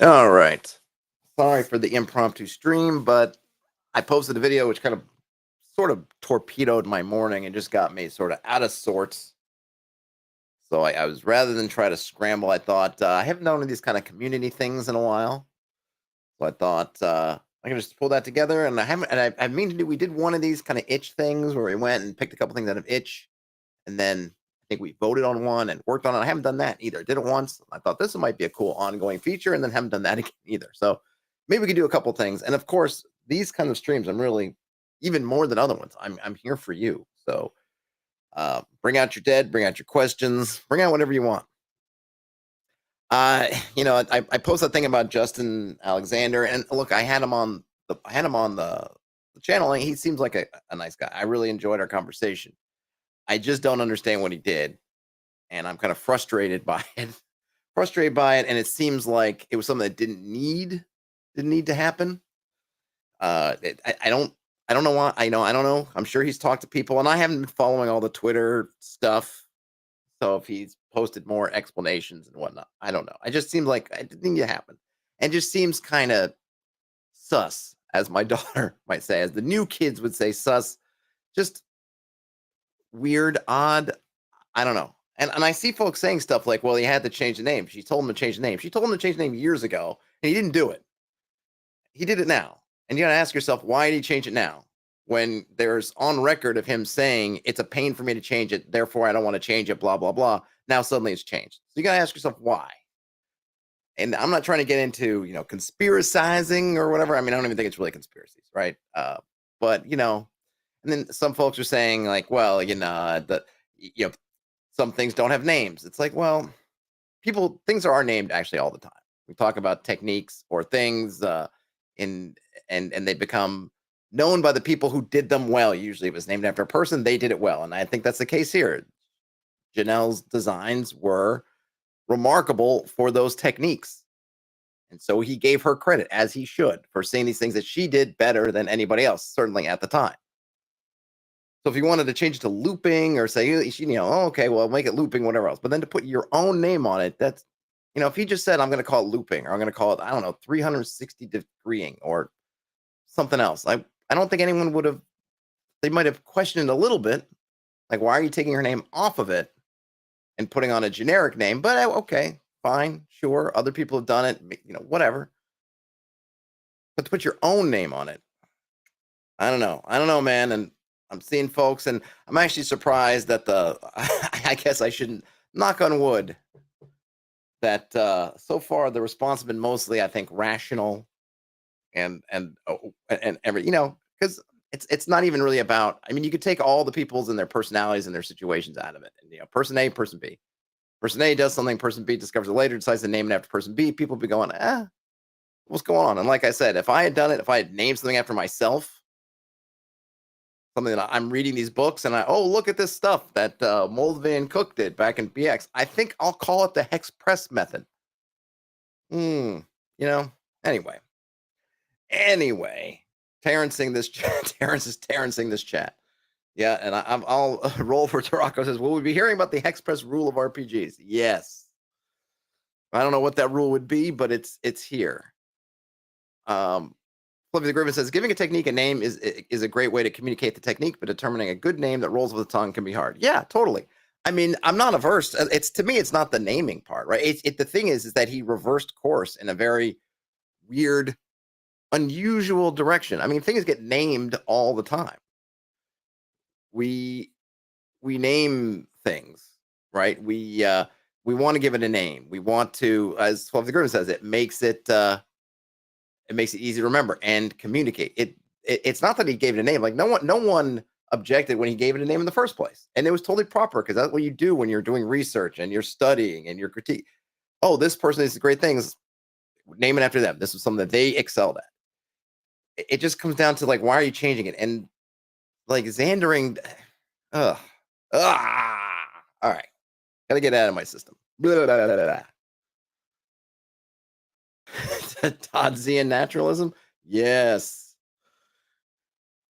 All right. Sorry for the impromptu stream, but I posted a video which kind of sort of torpedoed my morning and just got me sort of out of sorts. So I was rather than try to scramble, I thought I haven't done one of these kind of community things in a while. So I thought I can just pull that together, and I haven't. And I mean to do. We did one of these kind of itch things where we went and picked a couple things out of itch, and then I think we voted on one and worked on it. I haven't done that either. Did it once. I thought this might be a cool ongoing feature, and then haven't done that again either. So maybe we could do a couple things. And of course, these kind of streams, I'm really even more than other ones. I'm here for you. So bring out your dead, bring out your questions, bring out whatever you want. I posted a thing about Justin Alexander, and look, I had him on the channel, and he seems like a nice guy. I really enjoyed our conversation. I just don't understand what he did, and I'm kind of frustrated by it. And it seems like it was something that didn't need to happen. I don't know why. I don't know. I'm sure he's talked to people, and I haven't been following all the Twitter stuff. So if he's posted more explanations and whatnot, I don't know. It just seems like it didn't need to happen, and just seems kind of sus, as my daughter might say, as the new kids would say, sus. Just weird, odd. I don't know. And I see folks saying stuff like, well, he had to change the name. She told him to change the name. She told him to change the name years ago, and he didn't do it. He did it now. And you got to ask yourself, why did he change it now? When there's on record of him saying, it's a pain for me to change it, therefore I don't want to change it, blah, blah, blah. Now suddenly it's changed. So you got to ask yourself why. And I'm not trying to get into, conspiracizing or whatever. I mean, I don't even think it's really conspiracies, right? But, and then some folks are saying like, well, some things don't have names. It's like, well, things are named actually all the time. We talk about techniques or things and they become known by the people who did them well. Usually it was named after a person, they did it well. And I think that's the case here. Janelle's designs were remarkable for those techniques. And so he gave her credit, as he should, for seeing these things that she did better than anybody else, certainly at the time. So if you wanted to change it to looping or say, okay, well, make it looping, whatever else. But then to put your own name on it, that's, if he just said, I'm going to call it looping, or I'm going to call it, I don't know, 360 degreeing or something else. I don't think anyone would have, they might have questioned a little bit, like, why are you taking her name off of it and putting on a generic name? But okay, fine, sure. Other people have done it, whatever. But to put your own name on it, I don't know, man. And I'm seeing folks, and I'm actually surprised that I guess I shouldn't, knock on wood, that so far the response has been mostly, I think, rational and every, because it's not even really about, I mean, you could take all the people's and their personalities and their situations out of it. And, person A, person B. Person A does something, person B discovers it later, decides to name it after person B. People be going, what's going on? And like I said, if I had done it, if I had named something after myself, something that I'm reading these books and look at this stuff that Moldvay and Cook did back in BX, I think I'll call it the hex press method. Anyway, Terrence is Terrencing this chat. Yeah, and I'll roll for Tarako says, will we be hearing about the hex press rule of RPGs? Yes. I don't know what that rule would be, but it's here. Flippy the Griffin says, giving a technique a name is a great way to communicate the technique, but determining a good name that rolls with the tongue can be hard. Yeah, totally. I mean, I'm not averse. To me, it's not the naming part, right? The thing is that he reversed course in a very weird, unusual direction. I mean, things get named all the time. We name things, right? We want to give it a name. We want to, as Fluffy the Griffin says, it makes it easy to remember and communicate. It's not that he gave it a name. Like no one objected when he gave it a name in the first place, and it was totally proper because that's what you do when you're doing research and you're studying and you're critique. Oh, this person is great things. Name it after them. This was something that they excelled at. It just comes down to like, why are you changing it? And like Xandering, all right, gotta get out of my system. Blah, blah, blah, blah. Toddsian naturalism, yes,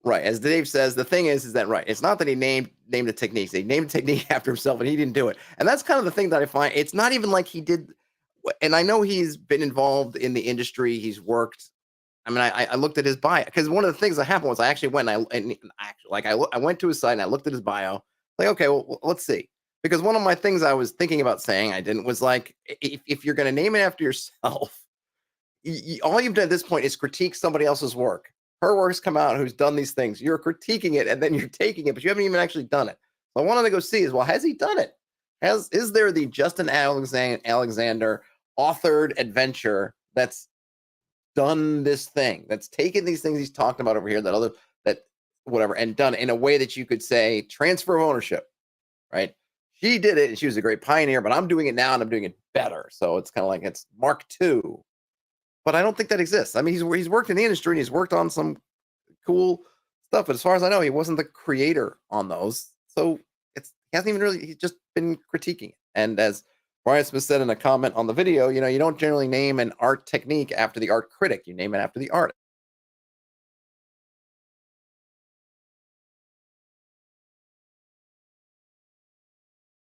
right. As Dave says, the thing is that right. It's not that he named the techniques. He named a technique after himself, and he didn't do it. And that's kind of the thing that I find. It's not even like he did. and I know he's been involved in the industry. He's worked. I mean, I looked at his bio because one of the things that happened was I actually went and actually I went to his site and I looked at his bio. Like, okay, well, let's see. Because one of my things I was thinking about saying I didn't was like, if you're going to name it after yourself, all you've done at this point is critique somebody else's work. Her work's come out, who's done these things. You're critiquing it, and then you're taking it, but you haven't even actually done it. So I wanted to go see is, well, has he done it? Is there the Justin Alexander authored adventure that's done this thing, that's taken these things he's talking about over here, that whatever, and done it in a way that you could say transfer of ownership, right? She did it, and she was a great pioneer, but I'm doing it now, and I'm doing it better. So it's kind of like it's Mark II. But I don't think that exists. I mean, he's worked in the industry and he's worked on some cool stuff, but as far as I know, he wasn't the creator on those. So he hasn't even really, he's just been critiquing it. And as Brian Smith said in a comment on the video, you don't generally name an art technique after the art critic. You name it after the artist.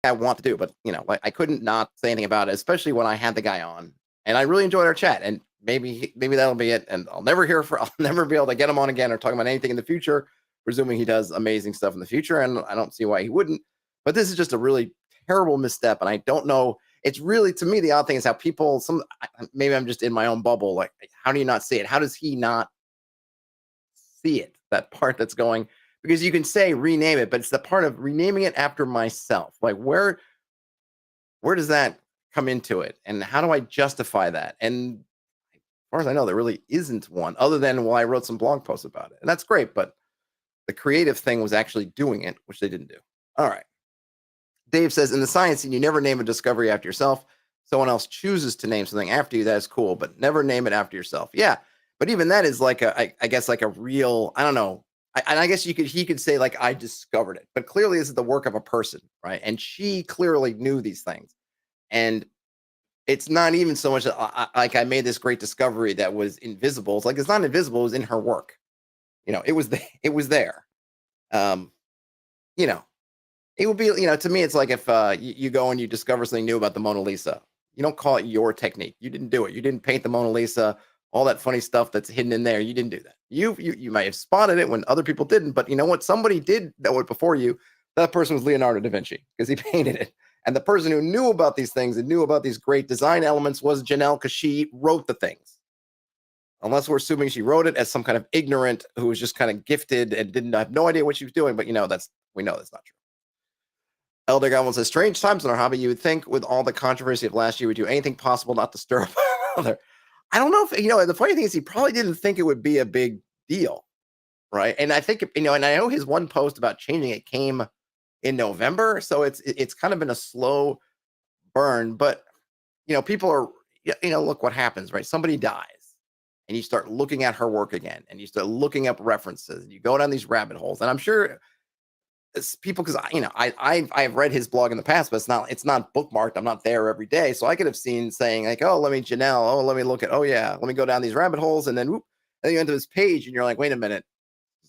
I want to do, but like I couldn't not say anything about it, especially when I had the guy on, and I really enjoyed our chat. And maybe that'll be it. And I'll never be able to get him on again or talk about anything in the future, presuming he does amazing stuff in the future. And I don't see why he wouldn't. But this is just a really terrible misstep, and I don't know. It's really, to me, the odd thing is how people. Maybe I'm just in my own bubble. Like, how do you not see it? How does he not see it? That part that's going, because you can say rename it, but it's the part of renaming it after myself. Like, where does that come into it, and how do I justify that? And as far as I know, there really isn't one, other than, well, I wrote some blog posts about it, and that's great. But the creative thing was actually doing it, which they didn't do. All right. Dave says, in the science scene, you never name a discovery after yourself. Someone else chooses to name something after you. That is cool, but never name it after yourself. Yeah, but even that is like I guess like a real, I don't know. And I guess he could say like I discovered it, but clearly this is the work of a person, right? And she clearly knew these things, and it's not even so much that like I made this great discovery that was invisible. It's like it's not invisible; it was in her work. It was it was there. Um, you know, it would be, to me, it's like if you go and you discover something new about the Mona Lisa. You don't call it your technique. You didn't do it. You didn't paint the Mona Lisa. All that funny stuff that's hidden in there. You didn't do that. You might have spotted it when other people didn't, but you know what? Somebody did know it before you. That person was Leonardo da Vinci because he painted it. And the person who knew about these things and knew about these great design elements was Janelle because she wrote the things. Unless we're assuming she wrote it as some kind of ignorant who was just kind of gifted and didn't have no idea what she was doing. But we know that's not true. Elder Goblin says, strange times in our hobby. You would think with all the controversy of last year, we'd do anything possible not to stir up another. I don't know if, the funny thing is he probably didn't think it would be a big deal, right? And I think, and I know his one post about changing it came in November. So it's kind of been a slow burn, but, people are, look what happens, right? Somebody dies and you start looking at her work again and you start looking up references and you go down these rabbit holes. And I'm sure it's people, because I've read his blog in the past, but it's not bookmarked. I'm not there every day, so I could have seen saying like, oh, let me look at, oh yeah, let me go down these rabbit holes, and then whoop, then you enter this page, and you're like, wait a minute,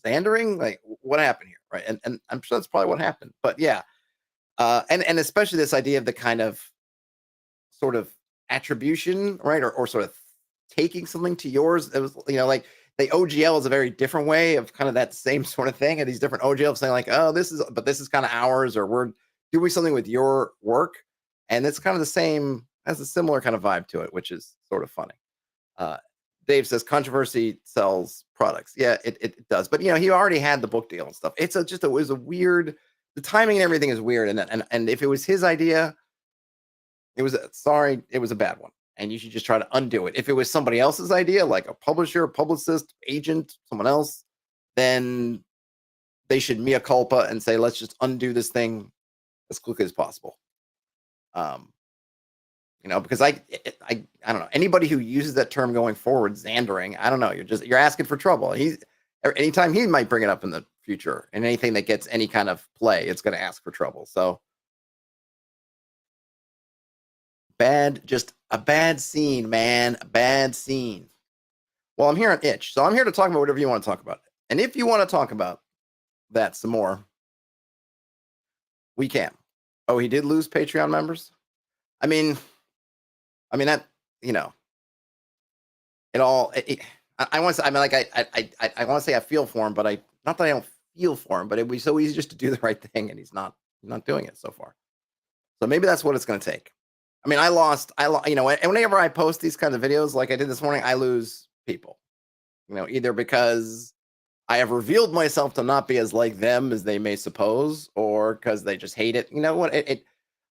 Xandering, like what happened here, right? And I'm sure that's probably what happened, but yeah, and especially this idea of the kind of sort of attribution, right, or sort of taking something to yours. It was, like the OGL is a very different way of kind of that same sort of thing. And these different OGLs saying like, oh, this is kind of ours, or we're doing something with your work. And it's kind of the same, has a similar kind of vibe to it, which is sort of funny. Dave says controversy sells products. Yeah, it does. But, he already had the book deal and stuff. It was a weird, the timing and everything is weird. And if it was his idea, it was a bad one. And you should just try to undo it. If it was somebody else's idea, like a publisher, publicist, agent, someone else, then they should mea culpa and say, let's just undo this thing as quickly as possible. Because I don't know, anybody who uses that term going forward, Xandering, I don't know, you're asking for trouble. Anytime he might bring it up in the future, and anything that gets any kind of play, it's going to ask for trouble. So just a bad scene, man. A bad scene. Well, I'm here on Itch, so I'm here to talk about whatever you want to talk about. And if you want to talk about that some more, we can. Oh, he did lose Patreon members? I mean, I mean, that, you know, it all. I want to. I mean, like I want to say I feel for him, but I not that I don't feel for him, but it would be so easy just to do the right thing, and he's not doing it so far. So maybe that's what it's going to take. I mean, and whenever I post these kinds of videos, like I did this morning, I lose people. Either because I have revealed myself to not be as like them as they may suppose, or because they just hate it. You know what?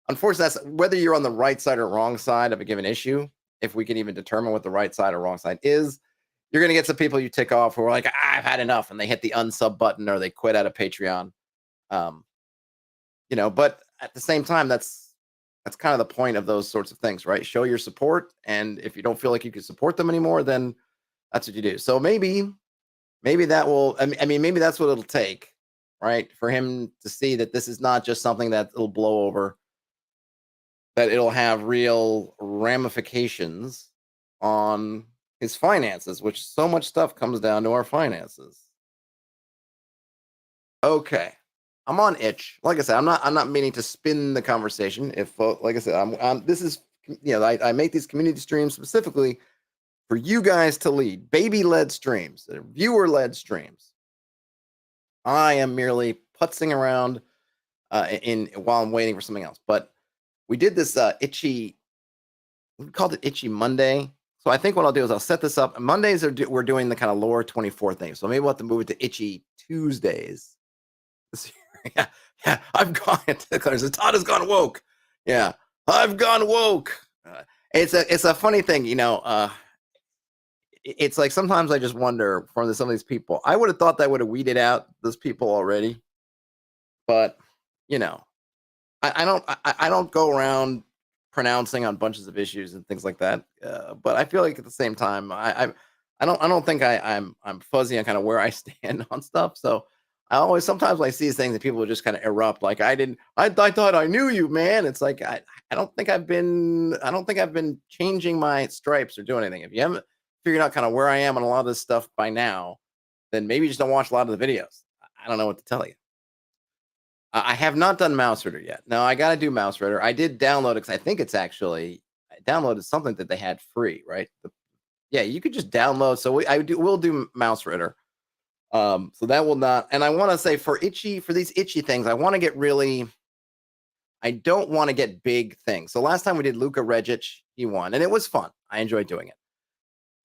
Unfortunately, that's whether you're on the right side or wrong side of a given issue. If we can even determine what the right side or wrong side is, you're going to get some people you tick off who are like, I've had enough, and they hit the unsub button or they quit out of Patreon. Um, but at the same time, that's kind of the point of those sorts of things, right? Show your support, and if you don't feel like you can support them anymore, then that's what you do. So maybe that will. I mean, maybe that's what it'll take, right, for him to see that this is not just something that it'll blow over, that it'll have real ramifications on his finances, which so much stuff comes down to our finances. Okay. I'm on itch. Like I said, I'm not meaning to spin the conversation. If like I said, this is I make these community streams specifically for you guys to lead, baby led streams, viewer led streams. I am merely putzing around in while I'm waiting for something else. But we did this itchy. We called it Itchy Monday. So I think what I'll do is I'll set this up. Mondays we're doing the kind of lore 24 thing. So maybe we'll have to move it to Itchy Tuesdays. Yeah, yeah. I've gone. Declares Todd has gone woke. Yeah, I've gone woke. It's a funny thing, it's like sometimes I just wonder from some of these people. I would have thought that would have weeded out those people already, but you know, I don't go around pronouncing on bunches of issues and things like that. But I feel like at the same time, I don't think I'm fuzzy on kind of where I stand on stuff. So I always sometimes when I see these things and people just kind of erupt like I thought I knew you, man. It's like I don't think I've been changing my stripes or doing anything. If you haven't figured out kind of where I am on a lot of this stuff by now, then maybe you just don't watch a lot of the videos. I don't know what to tell you. I have not done Mouse Reader yet. No, I got to do Mouse Reader. I did download it because I think it's actually I downloaded something that they had free, right? Yeah, you could just download. So we'll do Mouse Reader. So that will not. And I want to say for these itchy things, I don't want to get big things. So last time we did Luka Regic, he won, and it was fun. I enjoyed doing it.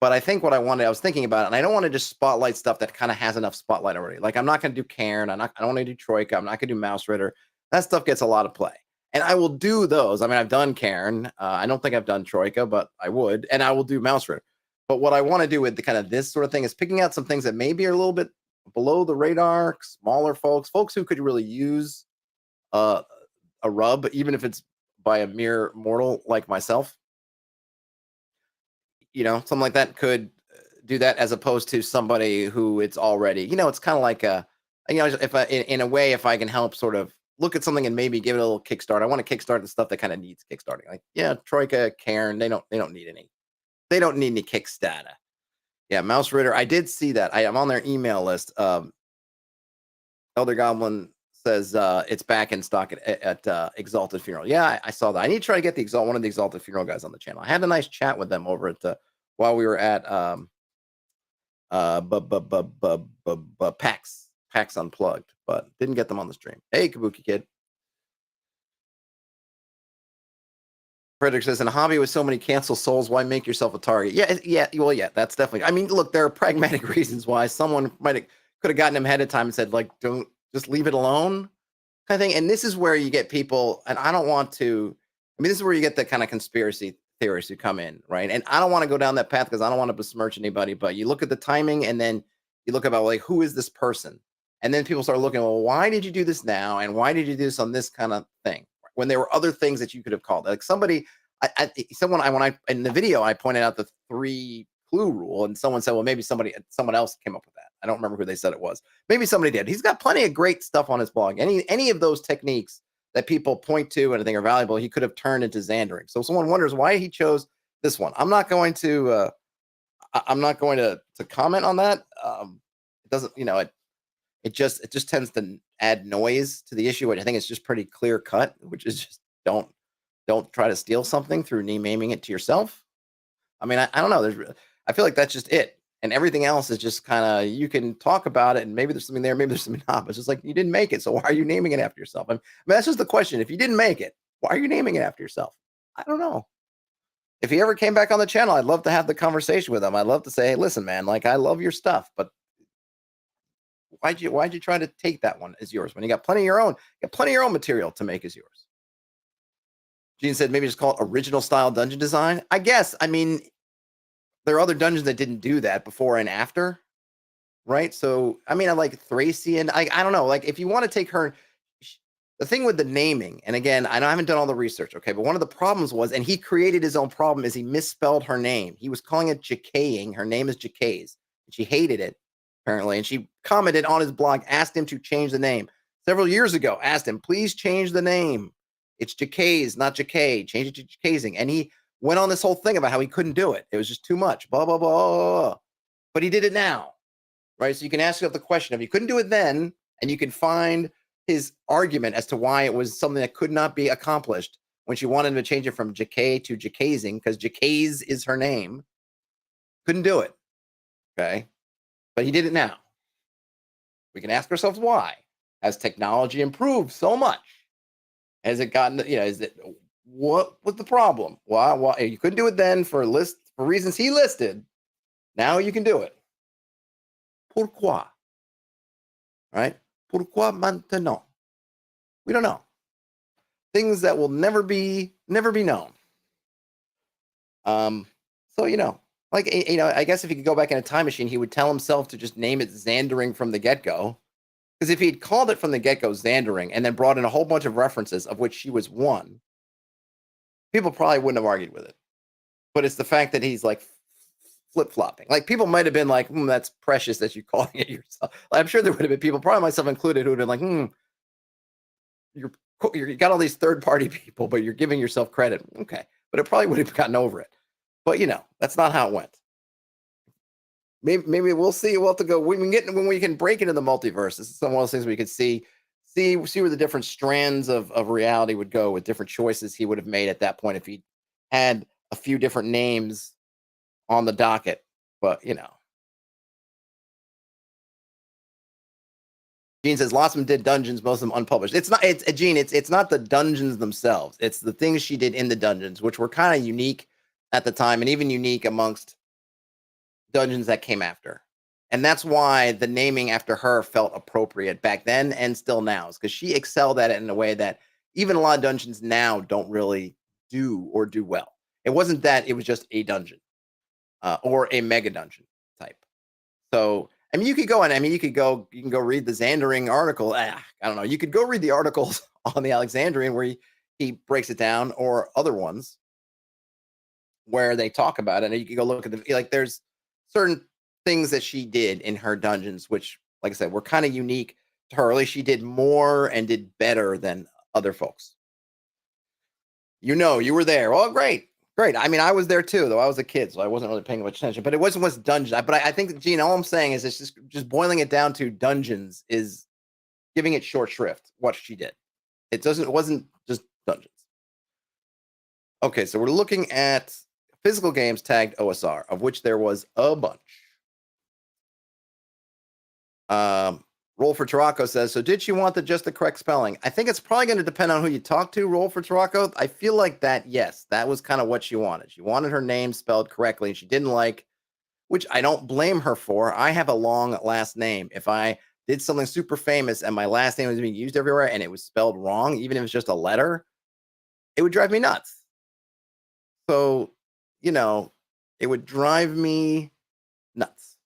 But I think I was thinking about it, and I don't want to just spotlight stuff that kind of has enough spotlight already. Like I'm not going to do Cairn. I don't want to do Troika. I'm not going to do Mouse Ritter. That stuff gets a lot of play, and I will do those. I mean, I've done Cairn. I don't think I've done Troika, but I would, and I will do Mouse Ritter. But what I want to do with the kind of this sort of thing is picking out some things that maybe are a little bit below the radar, smaller folks who could really use a rub, even if it's by a mere mortal like myself. Something like that could do that as opposed to somebody who it's already, it's kind of like if in a way, if I can help sort of look at something and maybe give it a little kickstart. I want to kickstart the stuff that kind of needs kickstarting. Like, yeah, Troika, Cairn, they don't need any kickstarter. Yeah, Mouse Ritter. I did see that. I am on their email list. Elder Goblin says it's back in stock at Exalted Funeral. Yeah, I saw that. I need to try to get one of the Exalted Funeral guys on the channel. I had a nice chat with them over at while we were at PAX Unplugged, but didn't get them on the stream. Hey, Kabuki Kid. Frederick says, in a hobby with so many cancel souls, why make yourself a target? Yeah. Well, yeah, that's definitely. I mean, look, there are pragmatic reasons why someone could have gotten him ahead of time and said, like, don't just leave it alone, kind of thing. And this is where you get people, and I don't want to. I mean, this is where you get the kind of conspiracy theorists who come in, right? And I don't want to go down that path because I don't want to besmirch anybody. But you look at the timing, and then you look about like who is this person, and then people start looking. Well, why did you do this now, and why did you do this on this kind of thing? When there were other things that you could have called, like somebody, in the video I pointed out the 3 clue rule, and someone said, well, maybe someone else came up with that. I don't remember who they said it was. Maybe somebody did. He's got plenty of great stuff on his blog. Any of those techniques that people point to and I think are valuable, he could have turned into Xandering. So someone wonders why he chose this one. I'm not going to comment on that. It doesn't, it just tends to add noise to the issue. I think it's just pretty clear cut, which is just don't don't try to steal something through naming it to yourself. I mean, I don't know. I feel like that's just it. And everything else is just kind of, you can talk about it and maybe there's something there, maybe there's something not. But it's just like, you didn't make it. So why are you naming it after yourself? I mean, that's just the question. If you didn't make it, why are you naming it after yourself? I don't know. If he ever came back on the channel, I'd love to have the conversation with him. I'd love to say, hey, listen, man, like I love your stuff, but why'd you try to take that one as yours when you got plenty of your own? You got plenty of your own material to make as yours. Gene said maybe just call it original style dungeon design. I guess. I mean, there are other dungeons that didn't do that before and after, right? So I mean, I like Thracian. I don't know. Like if you want to take her, the thing with the naming, and again, I haven't done all the research, okay, but one of the problems was, and he created his own problem, is he misspelled her name. He was calling it Jacaying. Her name is Jacays, and she hated it apparently, and she commented on his blog, asked him to change the name several years ago. Asked him, please change the name. It's Jacays, not Jacay. Change it to Jacazing, and he went on this whole thing about how he couldn't do it. It was just too much. Blah blah blah. Blah, blah. But he did it now, right? So you can ask yourself the question: if you couldn't do it then, and you can find his argument as to why it was something that could not be accomplished when she wanted him to change it from Jacay to Jacazing, because Jacays is her name. Couldn't do it. Okay. But he did it now. We can ask ourselves why. Has technology improved so much? Has it gotten, what was the problem? Why you couldn't do it then for reasons he listed. Now you can do it. Pourquoi? Right? Pourquoi maintenant? We don't know. Things that will never be known. So I guess if he could go back in a time machine, he would tell himself to just name it Xandering from the get-go. Because if he'd called it from the get-go Xandering and then brought in a whole bunch of references, of which she was one, people probably wouldn't have argued with it. But it's the fact that he's like flip-flopping. Like people might have been like, that's precious that you're calling it yourself. Like, I'm sure there would have been people, probably myself included, who would have been like, you got all these third-party people, but you're giving yourself credit. Okay. But it probably would have gotten over it. But that's not how it went. Maybe we'll see. We'll have to go when we can break into the multiverse. This is some of those things we could see where the different strands of reality would go with different choices he would have made at that point if he had a few different names on the docket. But Gene says lots of them did dungeons, most of them unpublished. It's not. It's Gene. It's not the dungeons themselves. It's the things she did in the dungeons, which were kind of unique at the time, and even unique amongst dungeons that came after. And that's why the naming after her felt appropriate back then and still now, is because she excelled at it in a way that even a lot of dungeons now don't really do well. It wasn't that it was just a dungeon or a mega dungeon type. So, I mean, you can go read the Xandering article. I don't know. You could go read the articles on the Alexandrian where he breaks it down, or other ones where they talk about it. And you can go look at there's certain things that she did in her dungeons, which, like I said, were kind of unique to her. At least she did more and did better than other folks. You were there. Oh, great. I mean, I was there too, though I was a kid, so I wasn't really paying much attention. But it wasn't what's dungeon. But I think, Gene, all I'm saying is it's just boiling it down to dungeons is giving it short shrift. What she did, it wasn't just dungeons. Okay, so we're looking at physical games tagged OSR, of which there was a bunch. Roll for Taraco says, so did she want just the correct spelling? I think it's probably going to depend on who you talk to. Roll for Taraco. I feel like yes, that was kind of what she wanted. She wanted her name spelled correctly, and she didn't like, which I don't blame her for. I have a long last name. If I did something super famous and my last name was being used everywhere and it was spelled wrong, even if it's just a letter, it would drive me nuts. So, it would drive me nuts.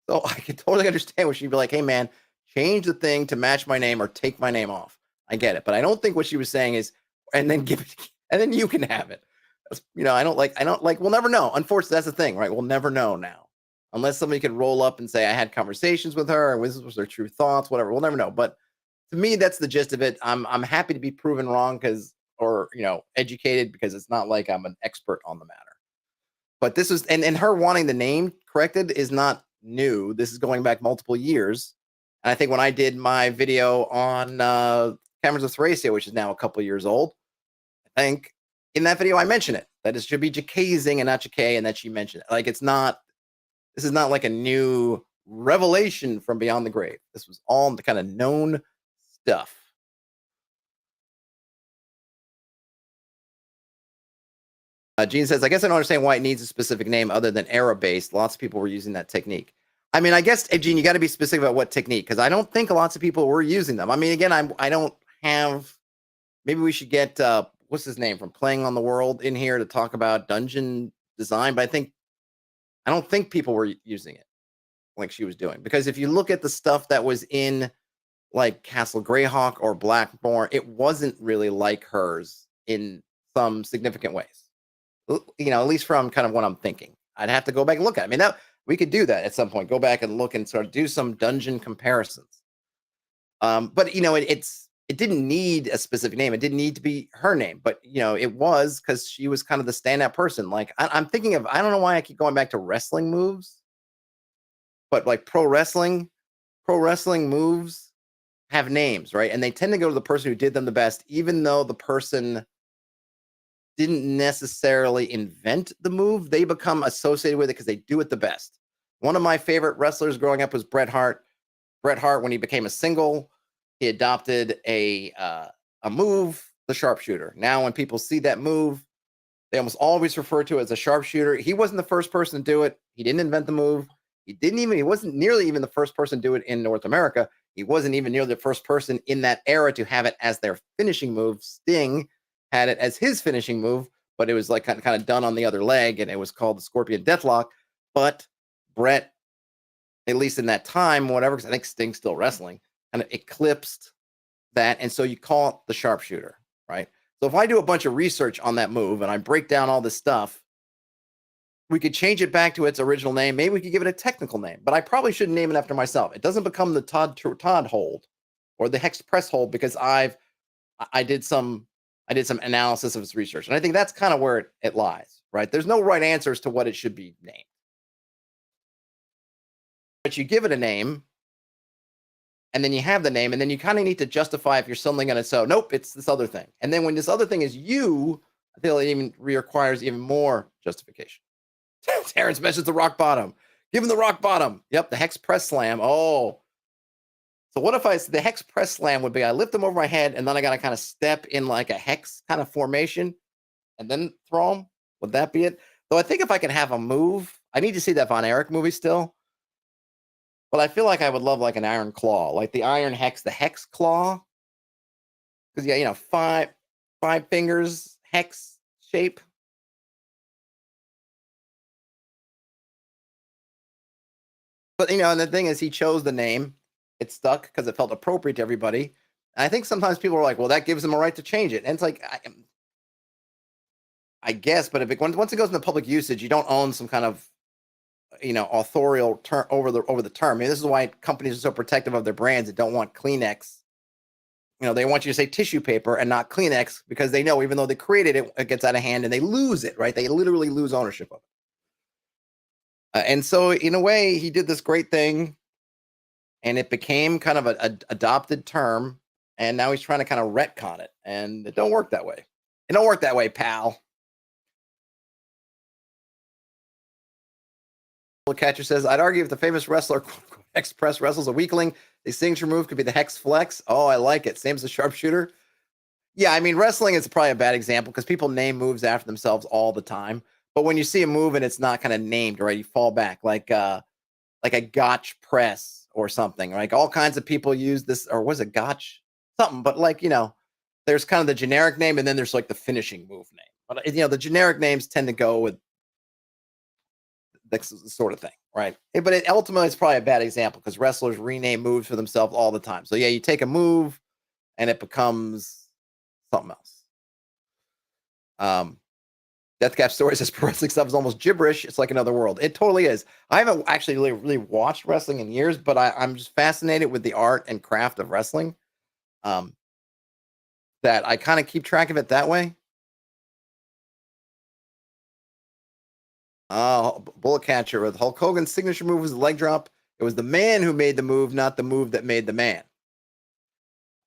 So I could totally understand where she'd be like, hey, man, change the thing to match my name or take my name off. I get it. But I don't think what she was saying is, and then give it, and then you can have it. I don't like, we'll never know. Unfortunately, that's the thing, right? We'll never know now. Unless somebody could roll up and say, I had conversations with her, and this was their true thoughts, whatever. We'll never know. But to me, that's the gist of it. I'm happy to be proven wrong or educated, because it's not like I'm an expert on the matter. But this is, and her wanting the name corrected is not new. This is going back multiple years. And I think when I did my video on Cameras of Thracia, which is now a couple of years old, I think In that video, I mention it, that it should be Jacazing and not Jacay, and that she mentioned it. Like, it's not, this is not like a new revelation from beyond the grave. This was all the kind of known stuff. Gene says, I guess I don't understand why it needs a specific name other than era based. Lots of people were using that technique. I mean, I guess, Gene, you got to be specific about what technique, because I don't think lots of people were using them. I mean, again, I don't have, maybe we should get, what's his name from Playing on the World in here to talk about dungeon design, but I don't think people were using it like she was doing, because if you look at the stuff that was in like Castle Greyhawk or Blackmore, it wasn't really like hers in some significant ways. You know, at least from kind of what I'm thinking. I'd have to go back and look at it. I mean, that we could do that at some point. Go back and look and sort of do some dungeon comparisons. But you know, it didn't need a specific name. It didn't need to be her name, but you know, it was because she was kind of the standout person. Like I'm thinking of, I don't know why I keep going back to wrestling moves, but like pro wrestling moves have names, right? And they tend to go to the person who did them the best, even though the person didn't necessarily invent the move. They become associated with it because they do it the best. One of my favorite wrestlers growing up was Bret Hart. Bret Hart, when he became a single, he adopted a move, the sharpshooter. Now, when people see that move, they almost always refer to it as a sharpshooter. He wasn't the first person to do it. He didn't invent the move. He wasn't nearly even the first person to do it in North America. He wasn't even nearly the first person in that era to have it as their finishing move. Sting had it as his finishing move, but it was like kind of done on the other leg, and it was called the Scorpion Deathlock. But Bret, at least in that time, whatever, because I think Sting's still wrestling, kind of eclipsed that. And so you call it the sharpshooter, right? So if I do a bunch of research on that move and I break down all this stuff, we could change it back to its original name. Maybe we could give it a technical name, but I probably shouldn't name it after myself. It doesn't become the Todd hold or the Hexed press hold because I did some analysis of its research. And I think that's kind of where it lies, right? There's no right answers to what it should be named. But you give it a name, and then you have the name, and then you kind of need to justify if you're suddenly going to say, nope, it's this other thing. And then when this other thing is you, I feel it even requires even more justification. Terrence mentions the rock bottom. Give him the rock bottom. Yep, the hex press slam. Oh. So what if the hex press slam would be, I lift them over my head, and then I got to kind of step in like a hex kind of formation and then throw them? Would that be it? Though I think if I can have a move, I need to see that Von Erich movie still. But I feel like I would love like an iron claw, like the iron hex, the hex claw. Because yeah, you know, five fingers, hex shape. But you know, and the thing is, he chose the name. It stuck because it felt appropriate to everybody. And I think sometimes people are like, well, that gives them a right to change it. And it's like, I guess, but if once it goes into public usage, you don't own some kind of, you know, authorial term over the term. I mean, this is why companies are so protective of their brands and don't want Kleenex. You know, they want you to say tissue paper and not Kleenex because they know even though they created it, it gets out of hand and they lose it, right? They literally lose ownership of it. And so, in a way, he did this great thing, and it became kind of an adopted term. And now he's trying to kind of retcon it, and it don't work that way. It don't work that way, pal. Catcher says, I'd argue if the famous wrestler Hex Press wrestles a weakling, the signature move could be the Hex Flex. Oh, I like it. Same as the sharpshooter. Yeah, I mean, wrestling is probably a bad example because people name moves after themselves all the time. But when you see a move and it's not kind of named, right, you fall back like a gotch press or something. Like all kinds of people use this, or was it gotch? Something, but like, you know, there's kind of the generic name and then there's like the finishing move name. But you know, the generic names tend to go with this sort of thing, right? But it ultimately is probably a bad example because wrestlers rename moves for themselves all the time. So yeah, you take a move and it becomes something else. Death Cap Story says pro wrestling stuff is almost gibberish. It's like another world. It totally is. I haven't actually really watched wrestling in years, but I'm just fascinated with the art and craft of wrestling. That I kind of keep track of it that way. Bullet Catcher with Hulk Hogan's signature move was the leg drop. It was the man who made the move, not the move that made the man.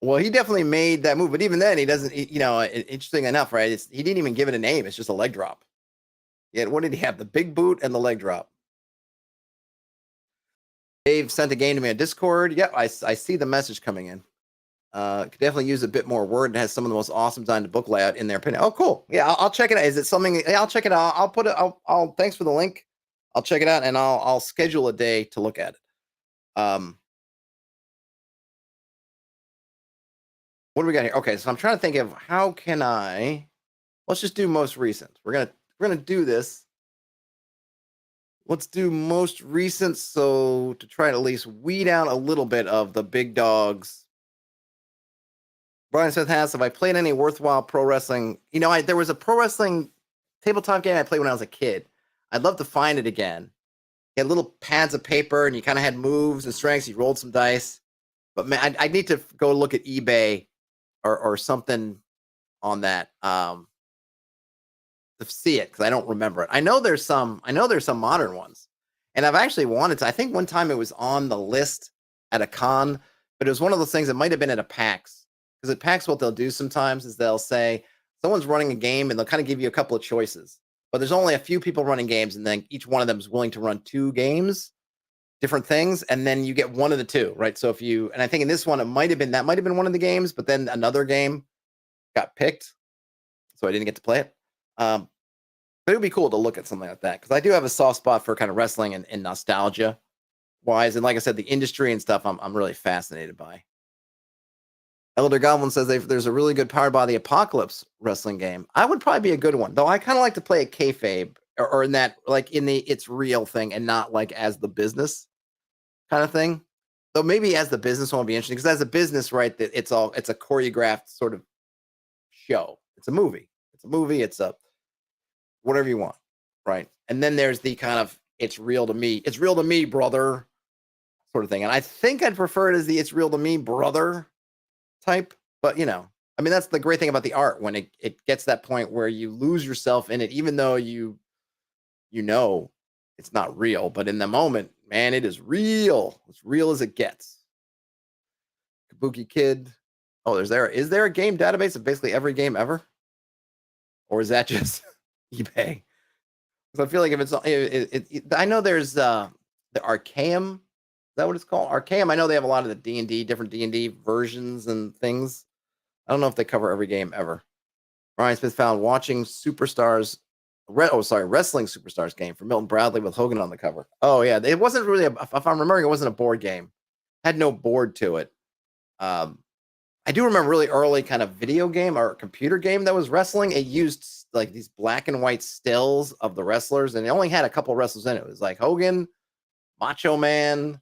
Well, he definitely made that move, but even then, he doesn't. Interesting enough, right? He didn't even give it a name. It's just a leg drop. Yeah, what did he have? The big boot and the leg drop. Dave sent a game to me on Discord. Yep, I see the message coming in. Could definitely use a bit more word. It has some of the most awesome design to book layout in their opinion. Oh, cool. Yeah, I'll check it out. Is it something? Yeah, I'll check it out. I'll put it. I'll. Thanks for the link. I'll check it out and I'll schedule a day to look at it. What do we got here? Okay, so I'm trying to think of how can I. Let's just do most recent. We're gonna do this. Let's do most recent, so to try to at least weed out a little bit of the big dogs. Brian Smith has, have I played any worthwhile pro wrestling? There was a pro wrestling tabletop game I played when I was a kid. I'd love to find it again. You had little pads of paper, and you kind of had moves and strengths. You rolled some dice. But man, I need to go look at eBay or something on that to see it because I don't remember it. I know there's some modern ones, and I've actually wanted to. I think one time it was on the list at a con, but it was one of those things that might have been at a PAX. Because at PAX, what they'll do sometimes is they'll say someone's running a game and they'll kind of give you a couple of choices. But there's only a few people running games, and then each one of them is willing to run 2 games, different things, and then you get one of the 2, right? So and I think in this one, it might have been one of the games, but then another game got picked, so I didn't get to play it. But it would be cool to look at something like that because I do have a soft spot for kind of wrestling and nostalgia wise, and like I said, the industry and stuff I'm really fascinated by. Elder Goblin says there's a really good Powered by the Apocalypse wrestling game. I would probably be a good one, though. I kind of like to play a kayfabe or in that, like in the it's real thing and not like as the business kind of thing. Though maybe as the business won't be interesting because as a business, right, that it's a choreographed sort of show. It's a movie. It's a whatever you want, right? And then there's the kind of it's real to me. It's real to me, brother, sort of thing. And I think I'd prefer it as the it's real to me, brother type, but I mean, that's the great thing about the art when it gets that point where you lose yourself in it, even though it's not real, but in the moment, man, it is real. As real as it gets. Kabuki Kid. Oh, is there a game database of basically every game ever? Or is that just eBay? Because I feel like if it's I know there's the Archaeum. Is that what it's called? Archaeum. I know they have a lot of the D&D, different D&D versions and things. I don't know if they cover every game ever. Ryan Smith found watching Superstars, Wrestling Superstars game for Milton Bradley with Hogan on the cover. Oh yeah, it wasn't really. If I'm remembering, it wasn't a board game. Had no board to it. I do remember really early kind of video game or computer game that was wrestling. It used like these black and white stills of the wrestlers, and it only had a couple wrestlers in it. It was like Hogan, Macho Man.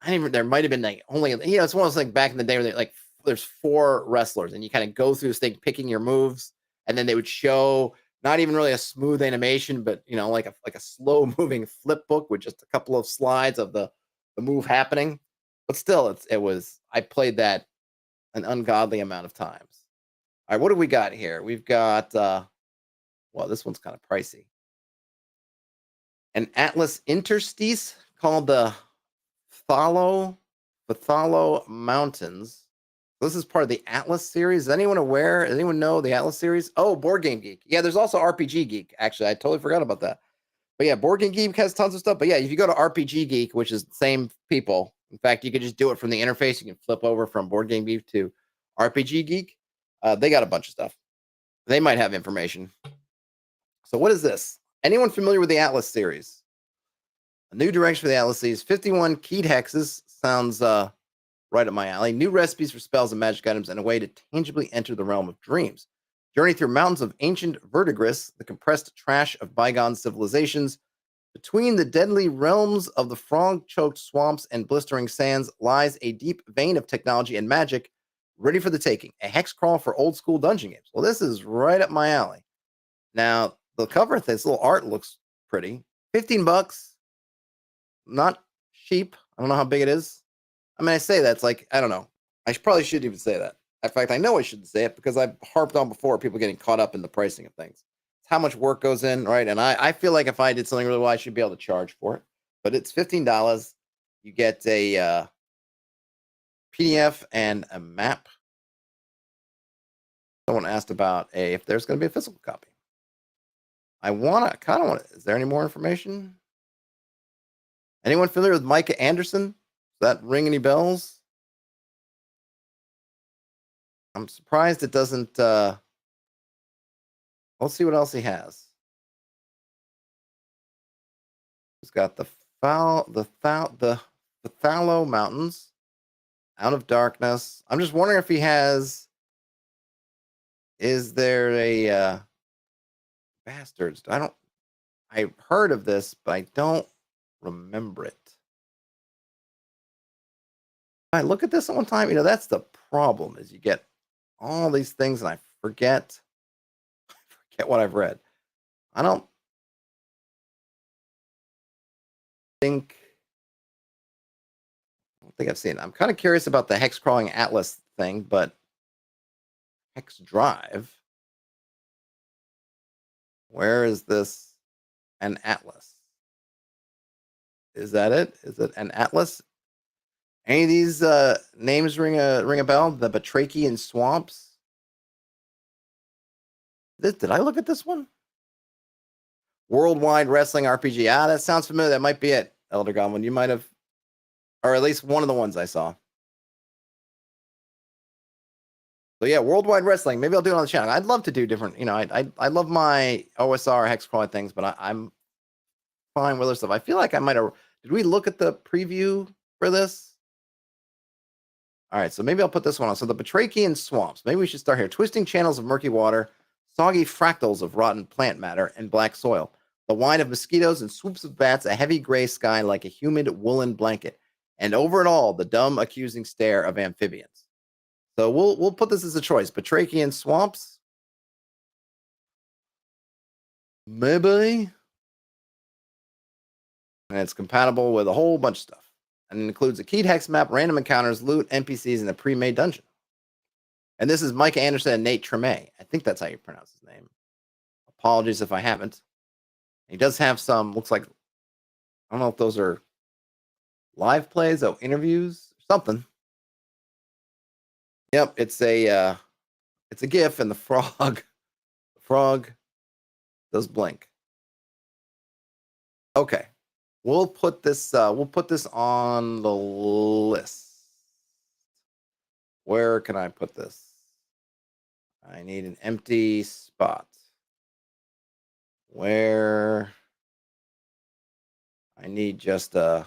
There might have been like only, it's one of those things back in the day where there's 4 wrestlers and you kind of go through this thing picking your moves, and then they would show not even really a smooth animation, but like a slow moving flip book with just a couple of slides of the move happening. But still, I played that an ungodly amount of times. All right, what do we got here? We've got well, this one's kind of pricey. An Atlas interstice called the Bathalo Mountains. This is part of the Atlas series. Is anyone aware? Does anyone know the Atlas series? Oh, Board Game Geek. Yeah, there's also RPG Geek. Actually, I totally forgot about that. But yeah, Board Game Geek has tons of stuff. But yeah, if you go to RPG Geek, which is the same people, in fact, you could just do it from the interface. You can flip over from Board Game Geek to RPG Geek. They got a bunch of stuff. They might have information. So what is this? Anyone familiar with the Atlas series? A new direction for the Atlas series. 51 keyed hexes. Sounds right up my alley. New recipes for spells and magic items and a way to tangibly enter the realm of dreams. Journey through mountains of ancient verdigris, the compressed trash of bygone civilizations. Between the deadly realms of the frog-choked swamps and blistering sands lies a deep vein of technology and magic ready for the taking. A hex crawl for old-school dungeon games. Well, this is right up my alley. Now, the cover of this little art looks pretty. $15. Not cheap. I don't know how big it is. I mean, I say that's like, I don't know. I probably shouldn't even say that. In fact, I know I shouldn't say it because I've harped on before people getting caught up in the pricing of things. It's how much work goes in, right? And I feel like if I did something really well, I should be able to charge for it. But it's $15. You get a PDF and a map. Someone asked about if there's going to be a physical copy. I kind of want to. Is there any more information? Anyone familiar with Micah Anderson? Does that ring any bells? I'm surprised it doesn't. Let's see what else he has. He's got the Thallow Mountains, Out of Darkness. I'm just wondering if he has. Is there a Bastards? I heard of this, but I don't remember it. I look at this one time. That's the problem. Is you get all these things and I forget what I've read. I don't think I've seen it. I'm kind of curious about the hex crawling atlas thing, but Hex Drive. Where is this? An atlas. Is that it? Is it an atlas? Any of these names ring a bell? The Batrachian Swamps. Did I look at this one? Worldwide Wrestling RPG. That sounds familiar. That might be it, Elder Goblin. You might have, or at least one of the ones I saw. So yeah, Worldwide Wrestling. Maybe I'll do it on the channel. I'd love to do different. I love my OSR hex crawling things, but I'm fine with other stuff. I feel like I might have. Did we look at the preview for this? All right, so maybe I'll put this one on. So the Batrachian Swamps. Maybe we should start here. Twisting channels of murky water, soggy fractals of rotten plant matter, and black soil. The whine of mosquitoes and swoops of bats, a heavy gray sky like a humid woolen blanket. And over it all, the dumb, accusing stare of amphibians. So we'll put this as a choice. Batrachian Swamps. Maybe. And it's compatible with a whole bunch of stuff. And it includes a keyed hex map, random encounters, loot, NPCs, and a pre-made dungeon. And this is Mike Anderson and Nate Tremay. I think that's how you pronounce his name. Apologies if I haven't. He does have some, looks like, I don't know if those are live plays or interviews, something. Yep, it's a GIF, and the frog does blink. Okay. We'll put this on the list. Where can I put this? I need an empty spot. Where I need just an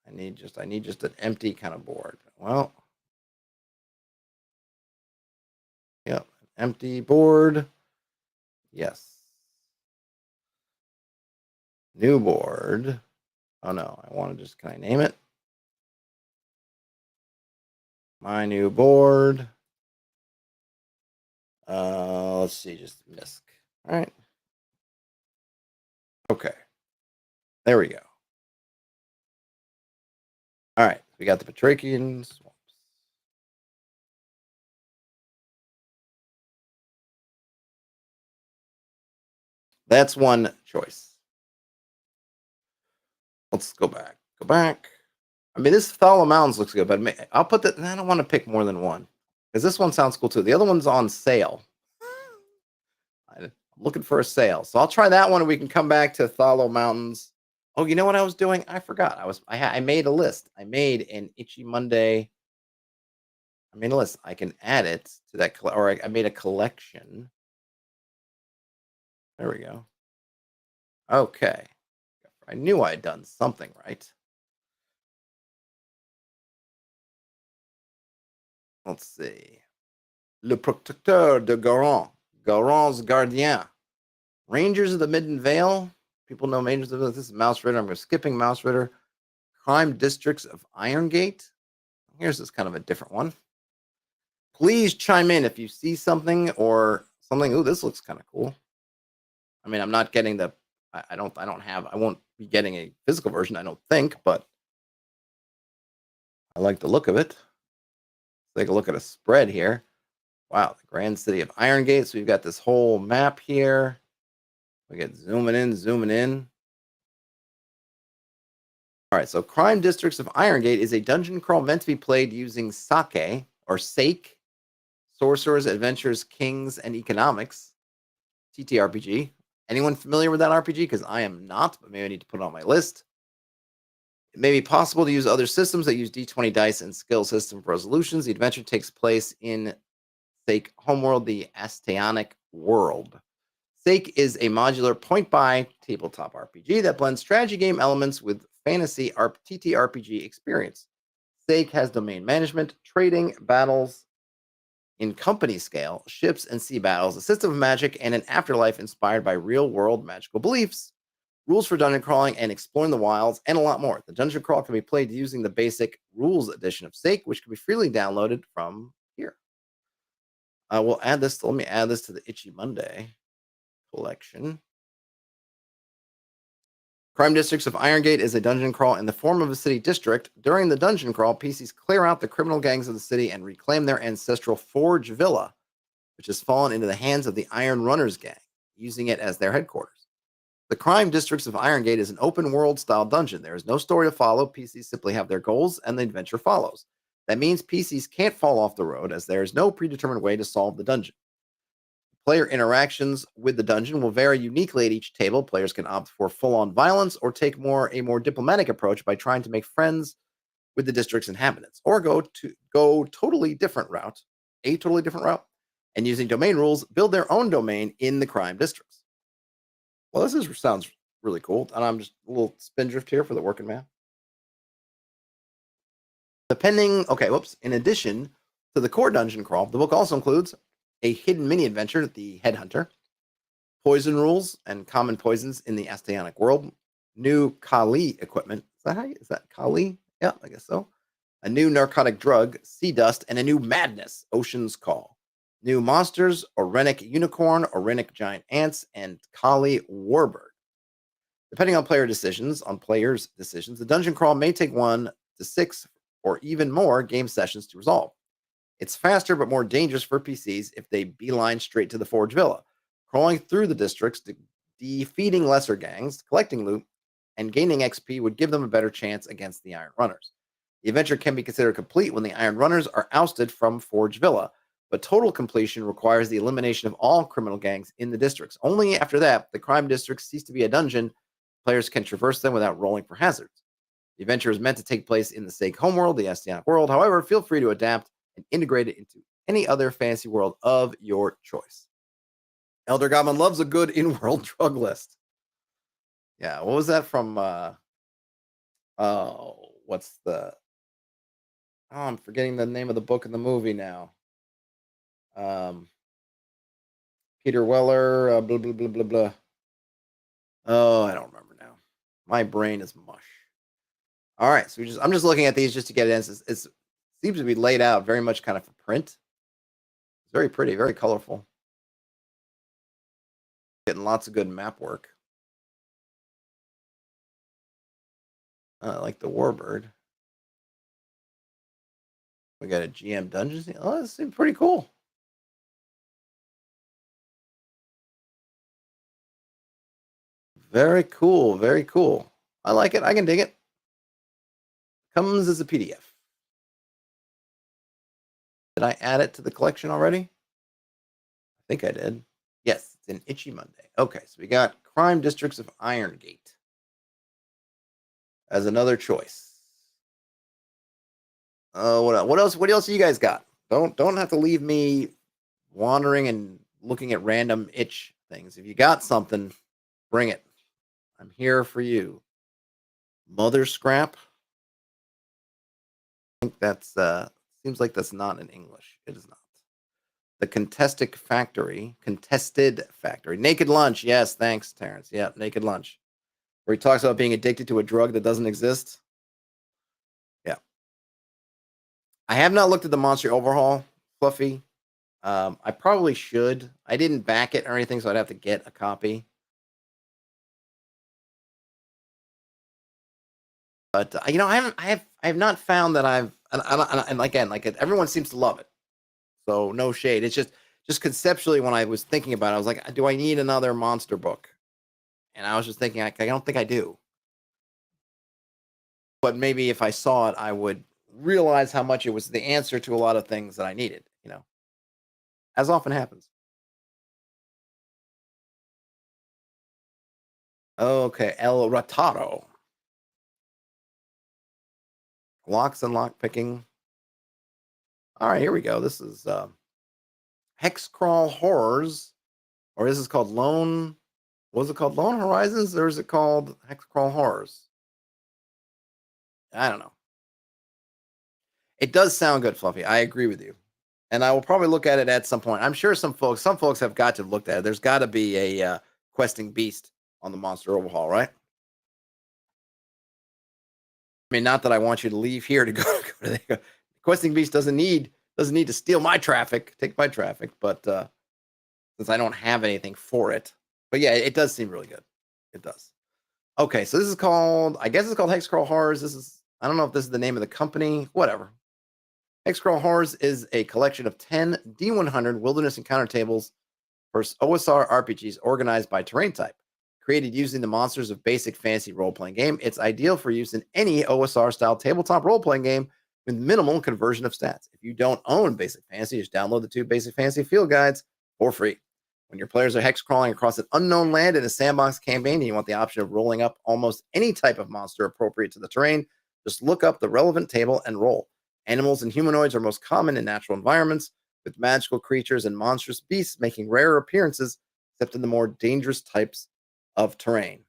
empty kind of board. Well, yep, empty board. Yes. New board. Oh no, I want to just, can I name it? My new board. Let's see, just misc. All right. Okay. There we go. All right, we got the Batrachian Swamps. That's one choice. Let's go back. I mean, this Thallow Mountains looks good, but I'll put that. I don't want to pick more than one because this one sounds cool too. The other one's on sale. I'm looking for a sale, so I'll try that one, and we can come back to Thallow Mountains. Oh, you know what I was doing? I forgot. I made a list. I made an Itchy Monday. I made a list. I can add it to that, or I made a collection. There we go. Okay. I knew I had done something right. Let's see. Le Protecteur de Garon. Garon's Gardien. Rangers of the Midden Vale. People know Rangers of the. This is Mouse Ritter. I'm skipping Mouse Ritter. Crime Districts of Irongate. Here's this kind of a different one. Please chime in if you see something or something. Oh, this looks kind of cool. I mean, I'm not getting the. I won't be getting a physical version, I don't think, but I like the look of it. Let's take a look at a spread here. Wow, the Grand City of Irongate. So we've got this whole map here. We get zooming in. All right, so Crime Districts of Irongate is a dungeon crawl meant to be played using sake or sake, sorcerers, adventures, kings, and economics. TTRPG. Anyone familiar with that RPG? Because I am not, but maybe I need to put it on my list. It may be possible to use other systems that use d20 dice and skill system for resolutions. The adventure takes place in Sake homeworld, the Asteonic world. Sake is a modular point-by tabletop RPG that blends strategy game elements with fantasy TTRPG experience. Sake has domain management, trading, battles in company scale, ships and sea battles, a system of magic, and an afterlife inspired by real-world magical beliefs, rules for dungeon crawling and exploring the wilds, and a lot more. The dungeon crawl can be played using the basic rules edition of Sake, which can be freely downloaded from here. We'll add this. Let me add this to the Itchy Monday collection. Crime Districts of Irongate is a dungeon crawl in the form of a city district. During the dungeon crawl, PCs clear out the criminal gangs of the city and reclaim their ancestral Forge Villa, which has fallen into the hands of the Iron Runners gang, using it as their headquarters. The Crime Districts of Irongate is an open world style dungeon. There is no story to follow. PCs simply have their goals and the adventure follows. That means PCs can't fall off the road as there is no predetermined way to solve the dungeon. Player interactions with the dungeon will vary uniquely at each table. Players can opt for full-on violence or take a more diplomatic approach by trying to make friends with the district's inhabitants, or a totally different route, and using domain rules, build their own domain in the crime districts. Well, sounds really cool, and I'm just a little spindrift here for the working man. In addition to the core dungeon crawl, the book also includes a hidden mini adventure, The Headhunter, poison rules and common poisons in the Asteonic world, new Kali equipment. Is that Kali? Yeah, I guess so. A new narcotic drug, Sea Dust, and a new madness, Ocean's Call. New monsters, Orenic Unicorn, Orenic Giant Ants, and Kali Warbird. Depending on players' decisions, the dungeon crawl may take 1 to 6 or even more game sessions to resolve. It's faster but more dangerous for PCs if they beeline straight to the Forge Villa. Crawling through the districts, defeating lesser gangs, collecting loot, and gaining XP would give them a better chance against the Iron Runners. The adventure can be considered complete when the Iron Runners are ousted from Forge Villa, but total completion requires the elimination of all criminal gangs in the districts. Only after that, the crime districts cease to be a dungeon. Players can traverse them without rolling for hazards. The adventure is meant to take place in the Sake homeworld, the Asteonic world. However, feel free to adapt and integrate it into any other fantasy world of your choice. Elder Goblin loves a good in-world drug list. Yeah, what was that from? I'm forgetting the name of the book and the movie now. Peter Weller, blah blah blah blah blah. Oh, I don't remember now. My brain is mush. All right, so I'm just looking at these just to get it in. It seems to be laid out very much kind of for print. It's very pretty, very colorful. Getting lots of good map work. I like the Warbird. We got a GM Dungeons. Oh, this seems pretty cool. Very cool. Very cool. I like it. I can dig it. Comes as a PDF. Did I add it to the collection already? I think I did. Yes, it's an Itchy Monday. Okay, so we got Crime Districts of Irongate as another choice. What else? What else you guys got? Don't have to leave me wandering and looking at random itch things. If you got something, bring it. I'm here for you. Mother Scrap. I think that's seems like that's not in English. It is not. The Contested Factory. Naked Lunch. Yes, thanks, Terrence. Yeah, Naked Lunch. Where he talks about being addicted to a drug that doesn't exist. Yeah. I have not looked at the Monster Overhaul, Fluffy. I probably should. I didn't back it or anything, so I'd have to get a copy. But I have not found that and again, like everyone seems to love it. So no shade. It's just conceptually when I was thinking about it, I was like, do I need another monster book? And I was just thinking, I don't think I do. but maybe if I saw it, I would realize how much it was the answer to a lot of things that I needed, as often happens. Okay, El Rataro. Locks and lock picking. All right, here we go. This is Hex Crawl Horrors, or this is called Lone. Was it called Lone Horizons, or is it called Hex Crawl Horrors? I don't know. It does sound good, Fluffy. I agree with you, and I will probably look at it at some point. I'm sure some folks have got to have looked at it. There's got to be a questing beast on the Monster Overhaul, right? I mean, not that I want you to leave here to go, go to the questing beast doesn't need to steal my traffic, take my traffic, but since I don't have anything for it. But yeah, it does seem really good. It does. Okay, so this is called, I guess it's called Hexcrawl Horrors. I don't know if this is the name of the company, whatever. Hexcrawl Horrors is a collection of 10 D100 wilderness encounter tables for OSR RPGs organized by terrain type. Created using the monsters of basic fantasy role-playing game, it's ideal for use in any OSR-style tabletop role-playing game with minimal conversion of stats. If you don't own Basic Fantasy, just download the 2 Basic Fantasy field guides for free. When your players are hex crawling across an unknown land in a sandbox campaign and you want the option of rolling up almost any type of monster appropriate to the terrain, just look up the relevant table and roll. Animals and humanoids are most common in natural environments, with magical creatures and monstrous beasts making rare appearances, except in the more dangerous types of terrain.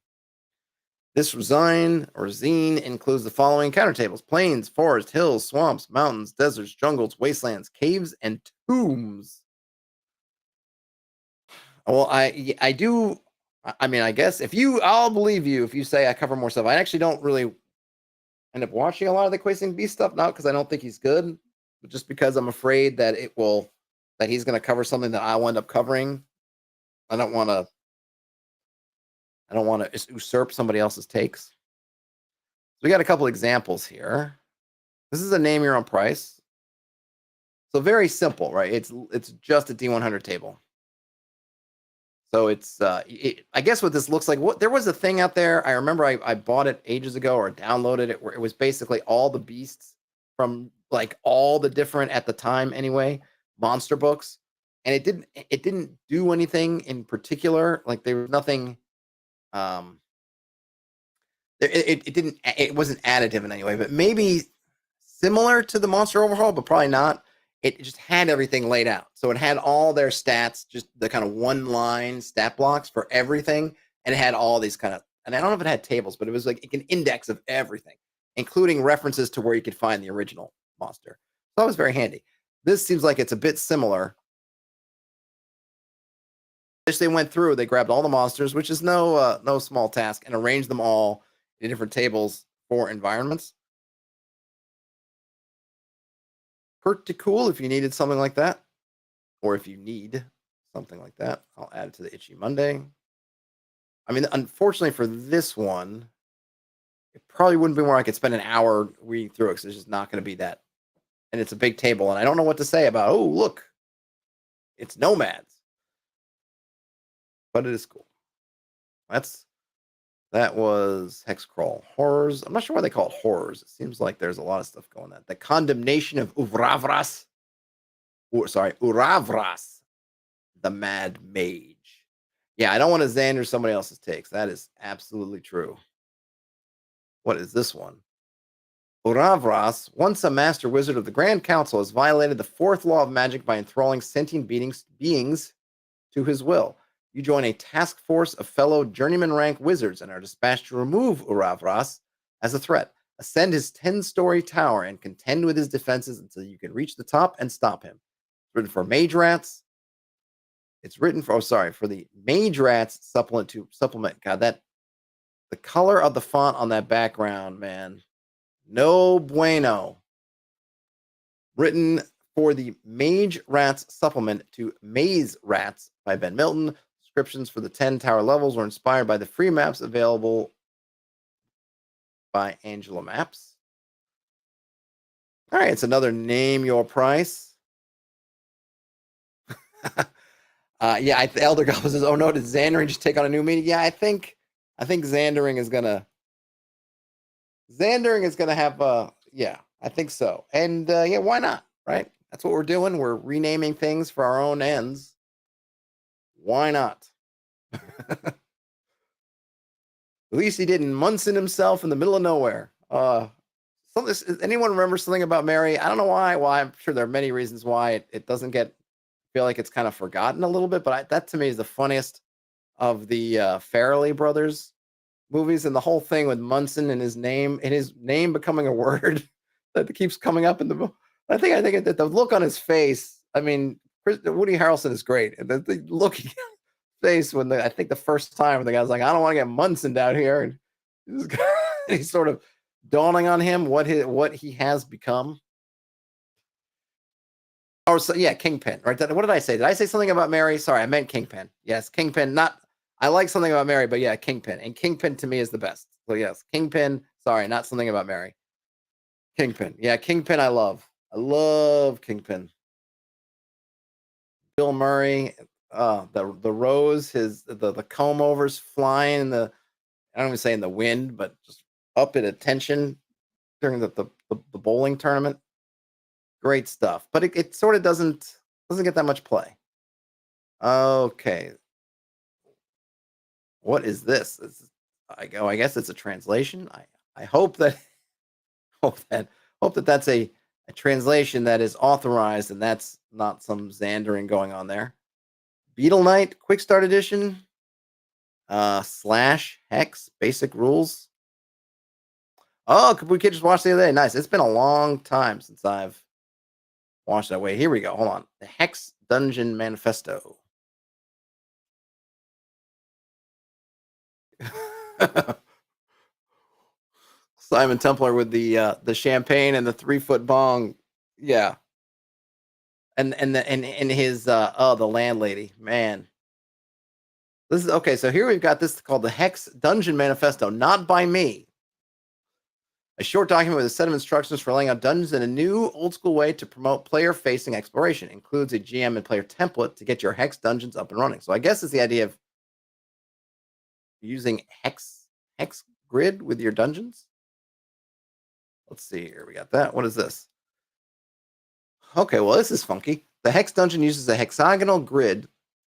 This zine includes the following encounter tables: plains, forests, hills, swamps, mountains, deserts, jungles, wastelands, caves, and tombs. Well, I do. I mean, I guess I'll believe you if you say I cover more stuff. I actually don't really end up watching a lot of the Questing Beast stuff, not because I don't think he's good, but just because I'm afraid that he's going to cover something that I will end up covering. I don't want to usurp somebody else's takes. So we got a couple examples here. This is a name your own price. So very simple, right? It's just a D100 table. So it's I guess what this looks like. There was a thing out there. I remember I bought it ages ago or downloaded it where it was basically all the beasts from like all the different, at the time anyway, monster books, and it didn't do anything in particular. Like there was nothing. It wasn't additive in any way, but maybe similar to the Monster Overhaul, but probably not. It just had everything laid out. So it had all their stats, just the kind of one line stat blocks for everything. And it had all these kind of, and I don't know if it had tables, but it was like an index of everything, including references to where you could find the original monster. So that was very handy. This seems like it's a bit similar. They went through, they grabbed all the monsters, which is no small task, and arranged them all in different tables for environments. Pretty cool if you needed something like that, or if you need something like that. I'll add it to the Itchy Monday. I mean, unfortunately for this one, it probably wouldn't be where I could spend an hour reading through it because it's just not going to be that. And it's a big table, and I don't know what to say about, oh, look, it's nomads. But it is cool. That was Hexcrawl Horrors. I'm not sure why they call it horrors. It seems like there's a lot of stuff going on. The Condemnation of Uravras. Uravras, the Mad Mage. Yeah, I don't want to Xander somebody else's takes. That is absolutely true. What is this one? Uravras, once a master wizard of the Grand Council, has violated the 4th law of magic by enthralling sentient beings to his will. You join a task force of fellow journeyman rank wizards and are dispatched to remove Uravras as a threat. Ascend his 10-story tower and contend with his defenses until you can reach the top and stop him. It's written for Mage Rats. It's written for the Mage Rats supplement. God, the color of the font on that background, man, no bueno. Written for the Mage Rats supplement to Maze Rats by Ben Milton. Descriptions for the 10 tower levels were inspired by the free maps available by Angela Maps. All right, it's another name your price. Yeah, Elder Goblin says, "Oh no, did Xandering just take on a new meaning?" Yeah, I think Xandering is gonna Xandering is going to have, yeah, I think so. And yeah, why not? Right? That's what we're doing. We're renaming things for our own ends. Why not? At least he didn't Munson himself in the middle of nowhere. Anyone remember something about Mary? I don't know why. Why? I'm sure there are many reasons why it doesn't feel like it's kind of forgotten a little bit. But that to me is the funniest of the Farrelly brothers movies, and the whole thing with Munson and his name becoming a word that keeps coming up in the book. I think that the look on his face. I mean, Woody Harrelson is great, and the look face when I think the first time the guy's like, I don't want to get Munson down here, and he's sort of dawning on him what he has become. Oh, so yeah, Kingpin, right? What did I say? Did I say something about Mary? Sorry, I meant Kingpin. Yes, Kingpin. Not. I like something about Mary, but yeah, Kingpin. And Kingpin to me is the best. So yes, Kingpin. Sorry, not something about Mary. Kingpin. Yeah, Kingpin. I love. I love Kingpin. Bill Murray. The rose. The comb overs flying in the. I don't even say in the wind, but just up at attention during the bowling tournament. Great stuff, but it sort of doesn't get that much play. Okay, what is this? I guess it's a translation. I hope that hope that hope that that's a translation that is authorized and that's not some Xandering going on there. Beetle Knight Quick Start Edition slash Hex basic rules. Oh, we could just watch the other day. Nice. It's been a long time since I've watched that. Way. Here we go. Hold on. The Hex Dungeon Manifesto. Simon Templar with the champagne and the 3-foot bong. Yeah. And his the landlady. Man. This is okay, so here we've got this called the Hex Dungeon Manifesto, not by me. A short document with a set of instructions for laying out dungeons in a new old school way to promote player facing exploration. Includes a GM and player template to get your Hex dungeons up and running. So I guess it's the idea of using Hex grid with your dungeons. Let's see here. We got that. What is this? Okay, well, this is funky. The Hex dungeon uses a hexagonal grid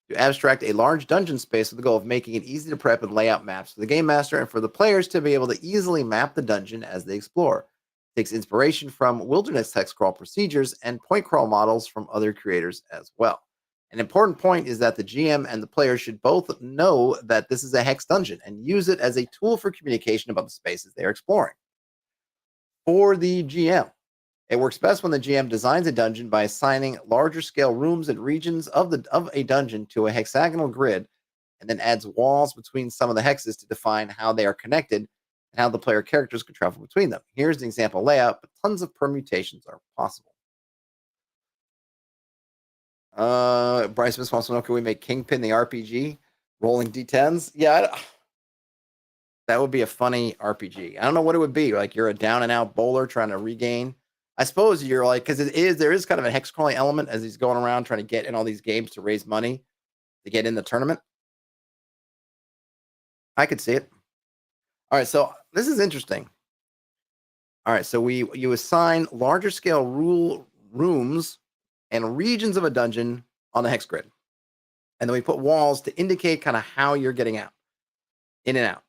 to abstract a large dungeon space with the goal of making it easy to prep and lay out maps for the game master and for the players to be able to easily map the dungeon as they explore. It takes inspiration from wilderness hex crawl procedures and point crawl models from other creators as well. An important point is that the GM and the players should both know that this is a hex dungeon and use it as a tool for communication about the spaces they are exploring. For the GM, it works best when the GM designs a dungeon by assigning larger scale rooms and regions of a dungeon to a hexagonal grid, and then adds walls between some of the hexes to define how they are connected and how the player characters can travel between them. Here's an example layout, but tons of permutations are possible. Bryce Smith wants to know: can we make Kingpin the RPG rolling D10s? Yeah, that would be a funny RPG. I don't know what it would be. Like you're a down and out bowler trying to regain. I suppose you're like, because there is kind of a hex crawling element as he's going around trying to get in all these games to raise money to get in the tournament. I could see it. All right, so this is interesting. All right, so you assign larger scale rooms and regions of a dungeon on the hex grid, and then we put walls to indicate kind of how you're getting out, in and out.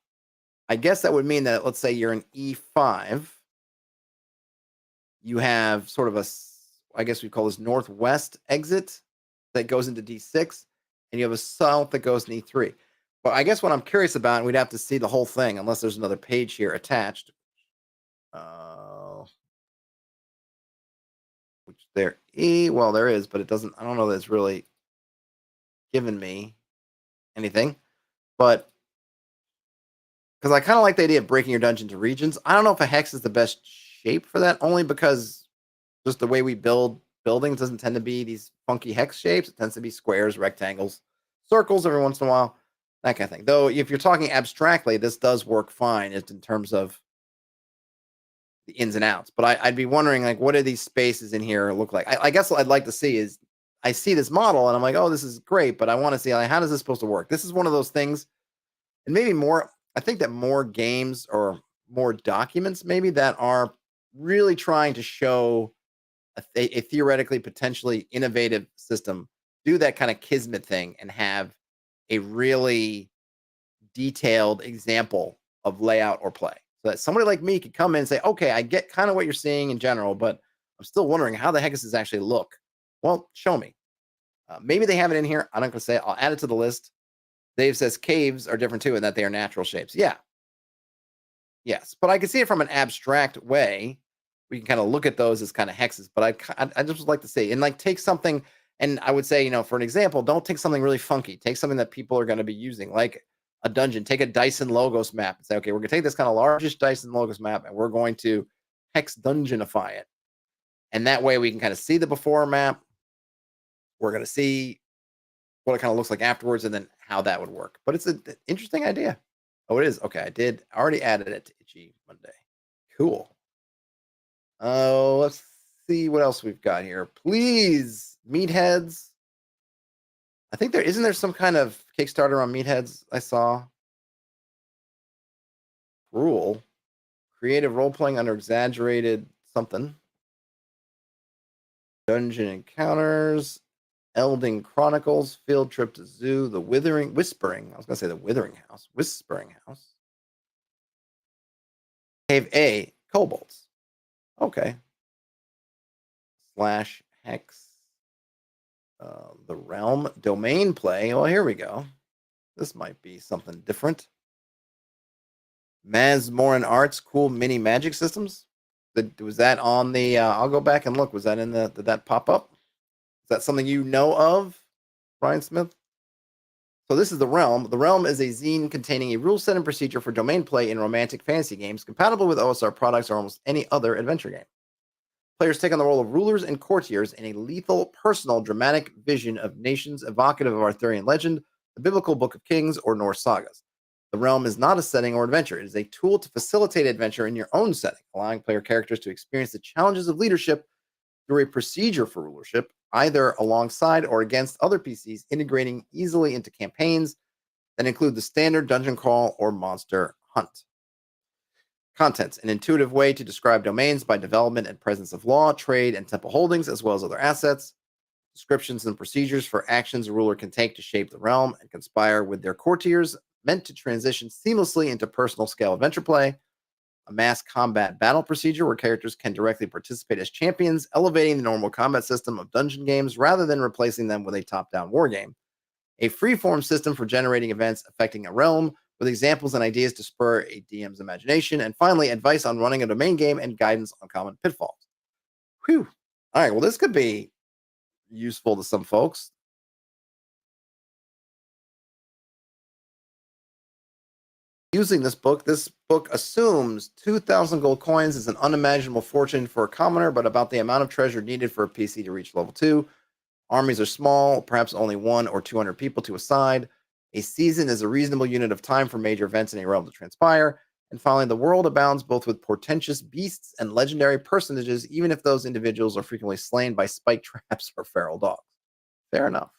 I guess that would mean that let's say you're in E5. You have sort of I guess we call this northwest exit that goes into D6, and you have a south that goes in E3. But I guess what I'm curious about, and we'd have to see the whole thing unless there's another page here attached. Which there well, there is, but it doesn't. I don't know that it's really given me anything, but because I kind of like the idea of breaking your dungeon to regions. I don't know if a hex is the best shape for that, only because just the way we build buildings doesn't tend to be these funky hex shapes. It tends to be squares, rectangles, circles every once in a while, that kind of thing. Though, if you're talking abstractly, this does work fine in terms of the ins and outs. But I'd be wondering, like, what do these spaces in here look like? I guess what I'd like to see is I see this model and I'm like, oh, this is great, but I want to see, like, how does this supposed to work? This is one of those things, and maybe more. I think that more games or more documents maybe that are really trying to show a theoretically potentially innovative system do that kind of kismet thing and have a really detailed example of layout or play. So that somebody like me could come in and say, okay, I get kind of what you're seeing in general, but I'm still wondering how the heck does this actually look? Well, show me. Maybe they have it in here. I'm not going to say it. I'll add it to the list. Dave says caves are different too, and that they are natural shapes. Yeah. Yes. But I can see it from an abstract way. We can kind of look at those as kind of hexes, but I just would like to say, and like take something, and I would say, for an example, don't take something really funky. Take something that people are going to be using, like a dungeon. Take a Dyson Logos map and say, okay, we're going to take this kind of largest Dyson Logos map and we're going to hex dungeonify it. And that way we can kind of see the before map. We're going to see what it kind of looks like afterwards and then how that would work. But it's an interesting idea. Oh, it is. Okay, I already added it to Itchy Monday. Cool. Let's see what else we've got here. Please, Meatheads. I think isn't there some kind of Kickstarter on Meatheads I saw? Rule. Creative role-playing under exaggerated something. Dungeon encounters. Elding Chronicles. Field trip to zoo. The Whispering. I was going to say the Withering House. Whispering House. Cave A. Kobolds. Okay. / Hex. The Realm domain play. Well, here we go. This might be something different. Masmorin Arts, cool mini magic systems. Was that on the? I'll go back and look. Was that in the? Did that pop up? Is that something you know of, Brian Smith? So this is the Realm. The Realm is a zine containing a rule set and procedure for domain play in romantic fantasy games, compatible with OSR products or almost any other adventure game. Players take on the role of rulers and courtiers in a lethal, personal, dramatic vision of nations evocative of Arthurian legend, the biblical Book of Kings, or Norse sagas. The Realm is not a setting or adventure. It is a tool to facilitate adventure in your own setting, allowing player characters to experience the challenges of leadership through a procedure for rulership, either alongside or against other PCs, integrating easily into campaigns that include the standard dungeon crawl or monster hunt. Contents: an intuitive way to describe domains by development and presence of law, trade, and temple holdings, as well as other assets. Descriptions and procedures for actions a ruler can take to shape the realm and conspire with their courtiers, meant to transition seamlessly into personal scale adventure play. A mass combat battle procedure where characters can directly participate as champions, elevating the normal combat system of dungeon games rather than replacing them with a top-down wargame. A freeform system for generating events affecting a realm, with examples and ideas to spur a DM's imagination. And finally, advice on running a domain game and guidance on common pitfalls. Whew. All right, well, this could be useful to some folks. Using this book assumes 2,000 gold coins is an unimaginable fortune for a commoner, but about the amount of treasure needed for a PC to reach level 2. Armies are small, perhaps only 1 or 200 people to a side. A season is a reasonable unit of time for major events in a realm to transpire. And finally, the world abounds both with portentous beasts and legendary personages, even if those individuals are frequently slain by spike traps or feral dogs. Fair enough.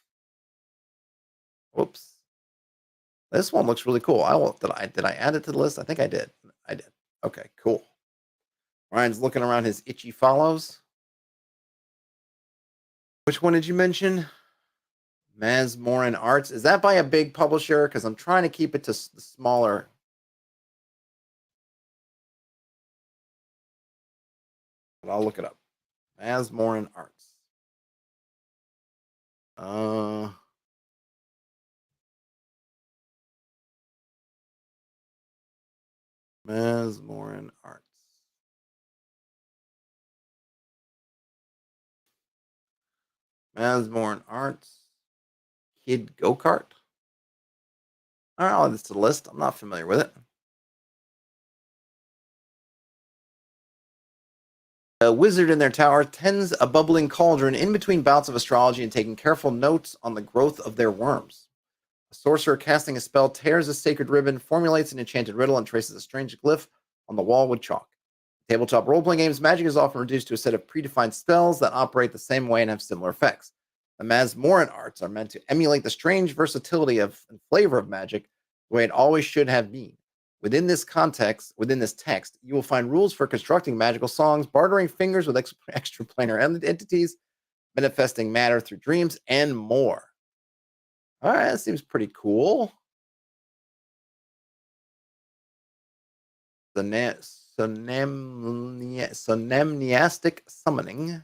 Whoops. This one looks really cool. Did I add it to the list? I think I did. I did. Okay, cool. Ryan's looking around his itchy follows. Which one did you mention? Masmorin Arts. Is that by a big publisher? Because I'm trying to keep it to the smaller. But I'll look it up. Masmorin Arts. Masmorin Arts. Masmorin Arts. Kid Go-Kart. All right, I'll add this to the list. I'm not familiar with it. A wizard in their tower tends a bubbling cauldron in between bouts of astrology and taking careful notes on the growth of their worms. A sorcerer casting a spell tears a sacred ribbon, formulates an enchanted riddle, and traces a strange glyph on the wall with chalk. In tabletop role-playing games, magic is often reduced to a set of predefined spells that operate the same way and have similar effects. The Masmorin arts are meant to emulate the strange versatility and flavor of magic the way it always should have been. Within this text, you will find rules for constructing magical songs, bartering fingers with extraplanar entities, manifesting matter through dreams, and more. All right, that seems pretty cool. Sonemniastic summoning. And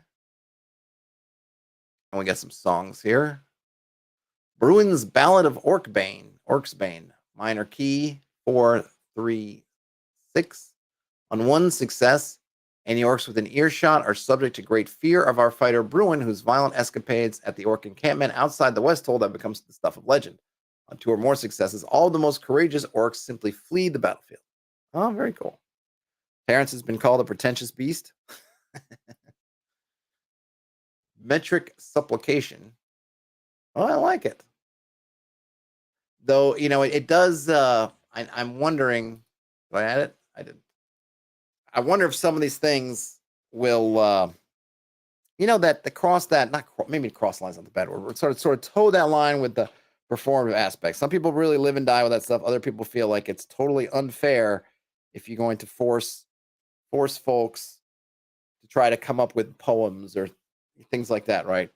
we got some songs here. Bruin's Ballad of Orcsbane, minor key, 4, 3, 6. On one success, any orcs within earshot are subject to great fear of our fighter Bruin, whose violent escapades at the orc encampment outside the Westhold have become the stuff of legend. On 2 or more successes, all the most courageous orcs simply flee the battlefield. Oh, very cool. Terrence has been called a pretentious beast. Metric supplication. Oh, I like it. Though, it does, I'm wondering, did I add it? I didn't. I wonder if some of these things will, that the cross that, maybe cross line's not the bad word, sort of toe that line with the performative aspect. Some people really live and die with that stuff. Other people feel like it's totally unfair if you're going to force folks to try to come up with poems or things like that, right?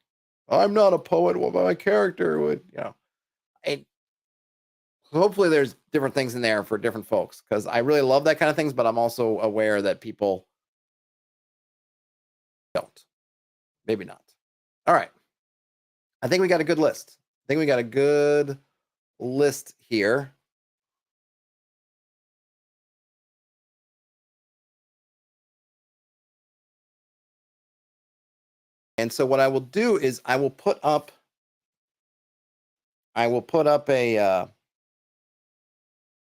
I'm not a poet. Well, my character would, hopefully there's different things in there for different folks, because I really love that kind of things, but I'm also aware that people don't. Maybe not. All right. I think we got a good list. Here. And so what I will do is I will put up a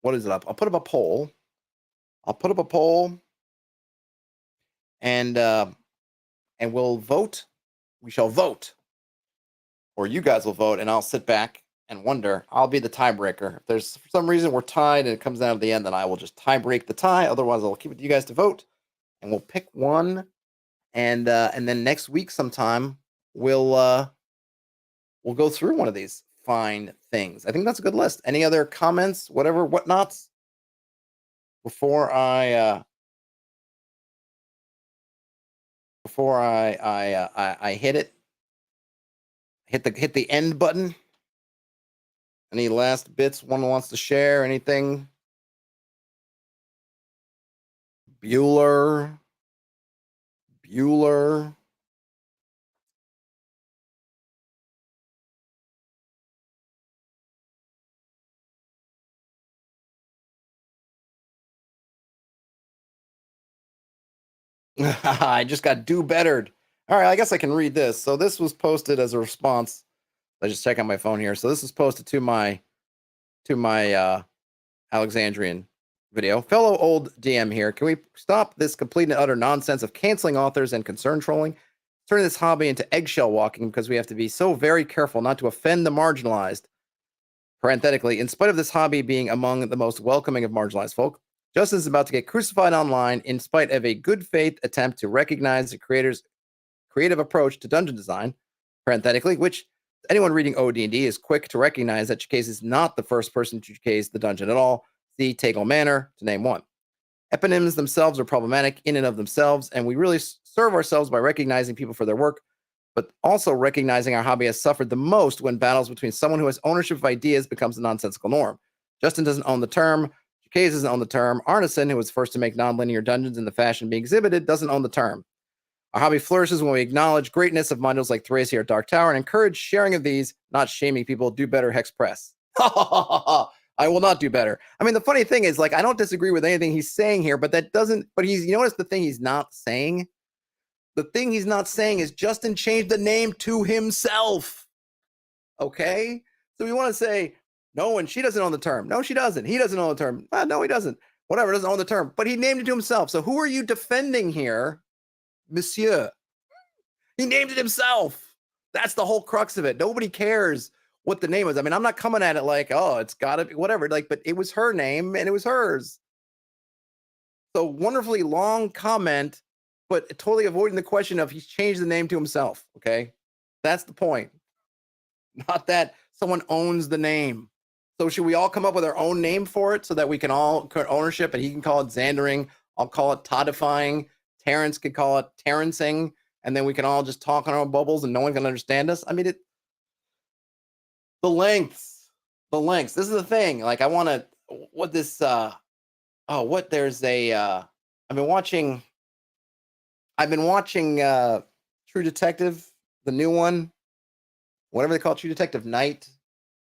what is it up? I'll put up a poll. And we'll vote. We shall vote. Or you guys will vote, and I'll sit back and wonder. I'll be the tiebreaker. If there's for some reason we're tied and it comes down to the end, then I will just tie break the tie. Otherwise, I'll keep it to you guys to vote, and we'll pick one. And then next week sometime we'll go through one of these fine things. I think that's a good list. Any other comments, whatnots? Before I hit the end button. Any last bits one wants to share? Anything? Bueller. I just got do bettered. All right, I guess I can read this. So this was posted as a response. I just check on my phone here. So this is posted to my Alexandrian video. Fellow old DM here. Can we stop this complete and utter nonsense of canceling authors and concern trolling? Turning this hobby into eggshell walking because we have to be so very careful not to offend the marginalized. Parenthetically, in spite of this hobby being among the most welcoming of marginalized folk, Justin is about to get crucified online in spite of a good faith attempt to recognize the creator's creative approach to dungeon design, parenthetically, which anyone reading OD&D is quick to recognize that Chicase is not the first person to chase the dungeon at all. See Tagle Manor, to name one. Eponyms themselves are problematic in and of themselves, and we really serve ourselves by recognizing people for their work, but also recognizing our hobby has suffered the most when battles between someone who has ownership of ideas becomes a nonsensical norm. Justin doesn't own the term. Chicase doesn't own the term. Arneson, who was first to make nonlinear dungeons in the fashion being exhibited, doesn't own the term. Our hobby flourishes when we acknowledge greatness of modules like Thracia or Dark Tower and encourage sharing of these, not shaming people. Do better, Hex Press. I will not do better. I mean, the funny thing is, I don't disagree with anything he's saying here, but you notice the thing he's not saying? The thing he's not saying is Justin changed the name to himself. Okay? So we want to say, no, and she doesn't own the term. No, she doesn't. He doesn't own the term. No, he doesn't. Whatever, doesn't own the term. But he named it to himself. So who are you defending here, monsieur? He named it himself. That's the whole crux of it. Nobody cares what the name is. I mean, I'm not coming at it like, oh, it's got to be whatever. But it was her name and it was hers. So wonderfully long comment, but totally avoiding the question of he's changed the name to himself. Okay. That's the point. Not that someone owns the name. So should we all come up with our own name for it so that we can all ownership, and he can call it Xandering, I'll call it Toddifying, Terrence could call it Terrencing, and then we can all just talk on our own bubbles and no one can understand us? I mean, the lengths. This is the thing. Like, I want to, what this, there's a, I've been watching True Detective, the new one, whatever they call it, True Detective Night,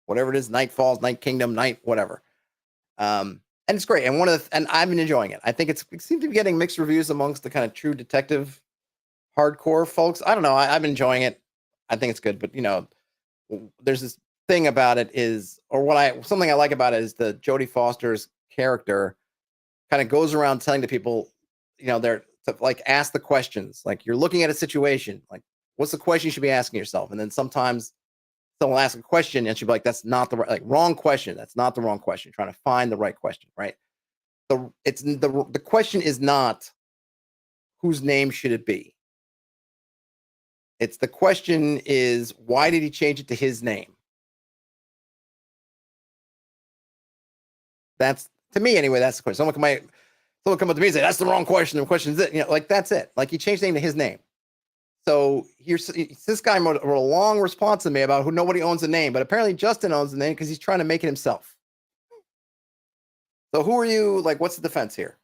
whatever it is, Night Falls, Night Kingdom, Night, whatever. And it's great. And and I've been enjoying it. I think it seems to be getting mixed reviews amongst the kind of True Detective hardcore folks. I don't know. I've been enjoying it. I think it's good, but there's this thing about it is, or something I like about it is the Jodie Foster's character kind of goes around telling the people, they're to like ask the questions. Like, you're looking at a situation, like, what's the question you should be asking yourself? And then sometimes someone will ask a question and she'll be like, that's not the right, like, wrong question. That's not the wrong question. Trying to find the right question, right? The question is not whose name should it be. It's the question is, why did he change it to his name? That's, to me anyway, that's the question. Someone come up to me and say, that's the wrong question. The question is it, like, that's it. Like, he changed the name to his name. So this guy wrote a long response to me about who nobody owns the name, but apparently Justin owns the name because he's trying to make it himself. So who are you? Like, what's the defense here?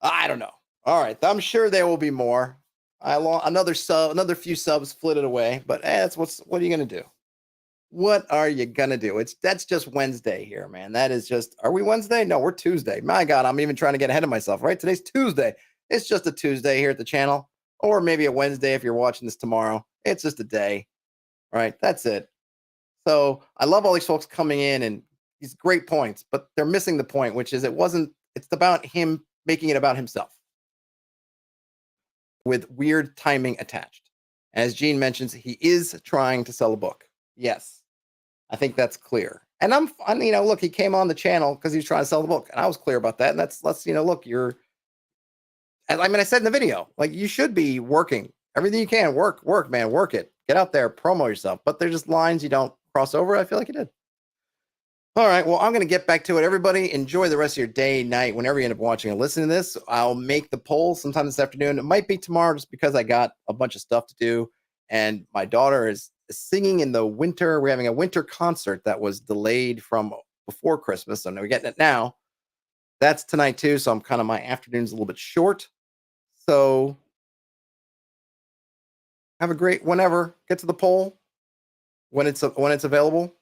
I don't know. All right, I'm sure there will be more. Another few subs flitted away, but what are you gonna do? What are you gonna do? That's just Wednesday here, man. That is just. Are we Wednesday? No, we're Tuesday. My God, I'm even trying to get ahead of myself. Right, today's Tuesday. It's just a Tuesday here at the channel, or maybe a Wednesday if you're watching this tomorrow. It's just a day, right? That's it. So I love all these folks coming in and these great points, but they're missing the point, which is it's about him making it about himself with weird timing attached. As Gene mentions, he is trying to sell a book. Yes, I think that's clear. And look, he came on the channel because he's trying to sell the book, and I was clear about that. And let's look, I said in the video, like, you should be working everything you can. Work, man, work it. Get out there, promo yourself. But there's just lines you don't cross over. I feel like you did. All right. Well, I'm going to get back to it. Everybody, enjoy the rest of your day, night, whenever you end up watching and listening to this. I'll make the poll sometime this afternoon. It might be tomorrow just because I got a bunch of stuff to do. And my daughter is singing in the winter. We're having a winter concert that was delayed from before Christmas. So we're getting it now. That's tonight too. So my afternoon's a little bit short. So have a great whenever. Get to the poll when it's available.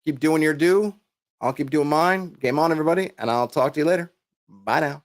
Keep doing your due. I'll keep doing mine. Game on, everybody, and I'll talk to you later. Bye now.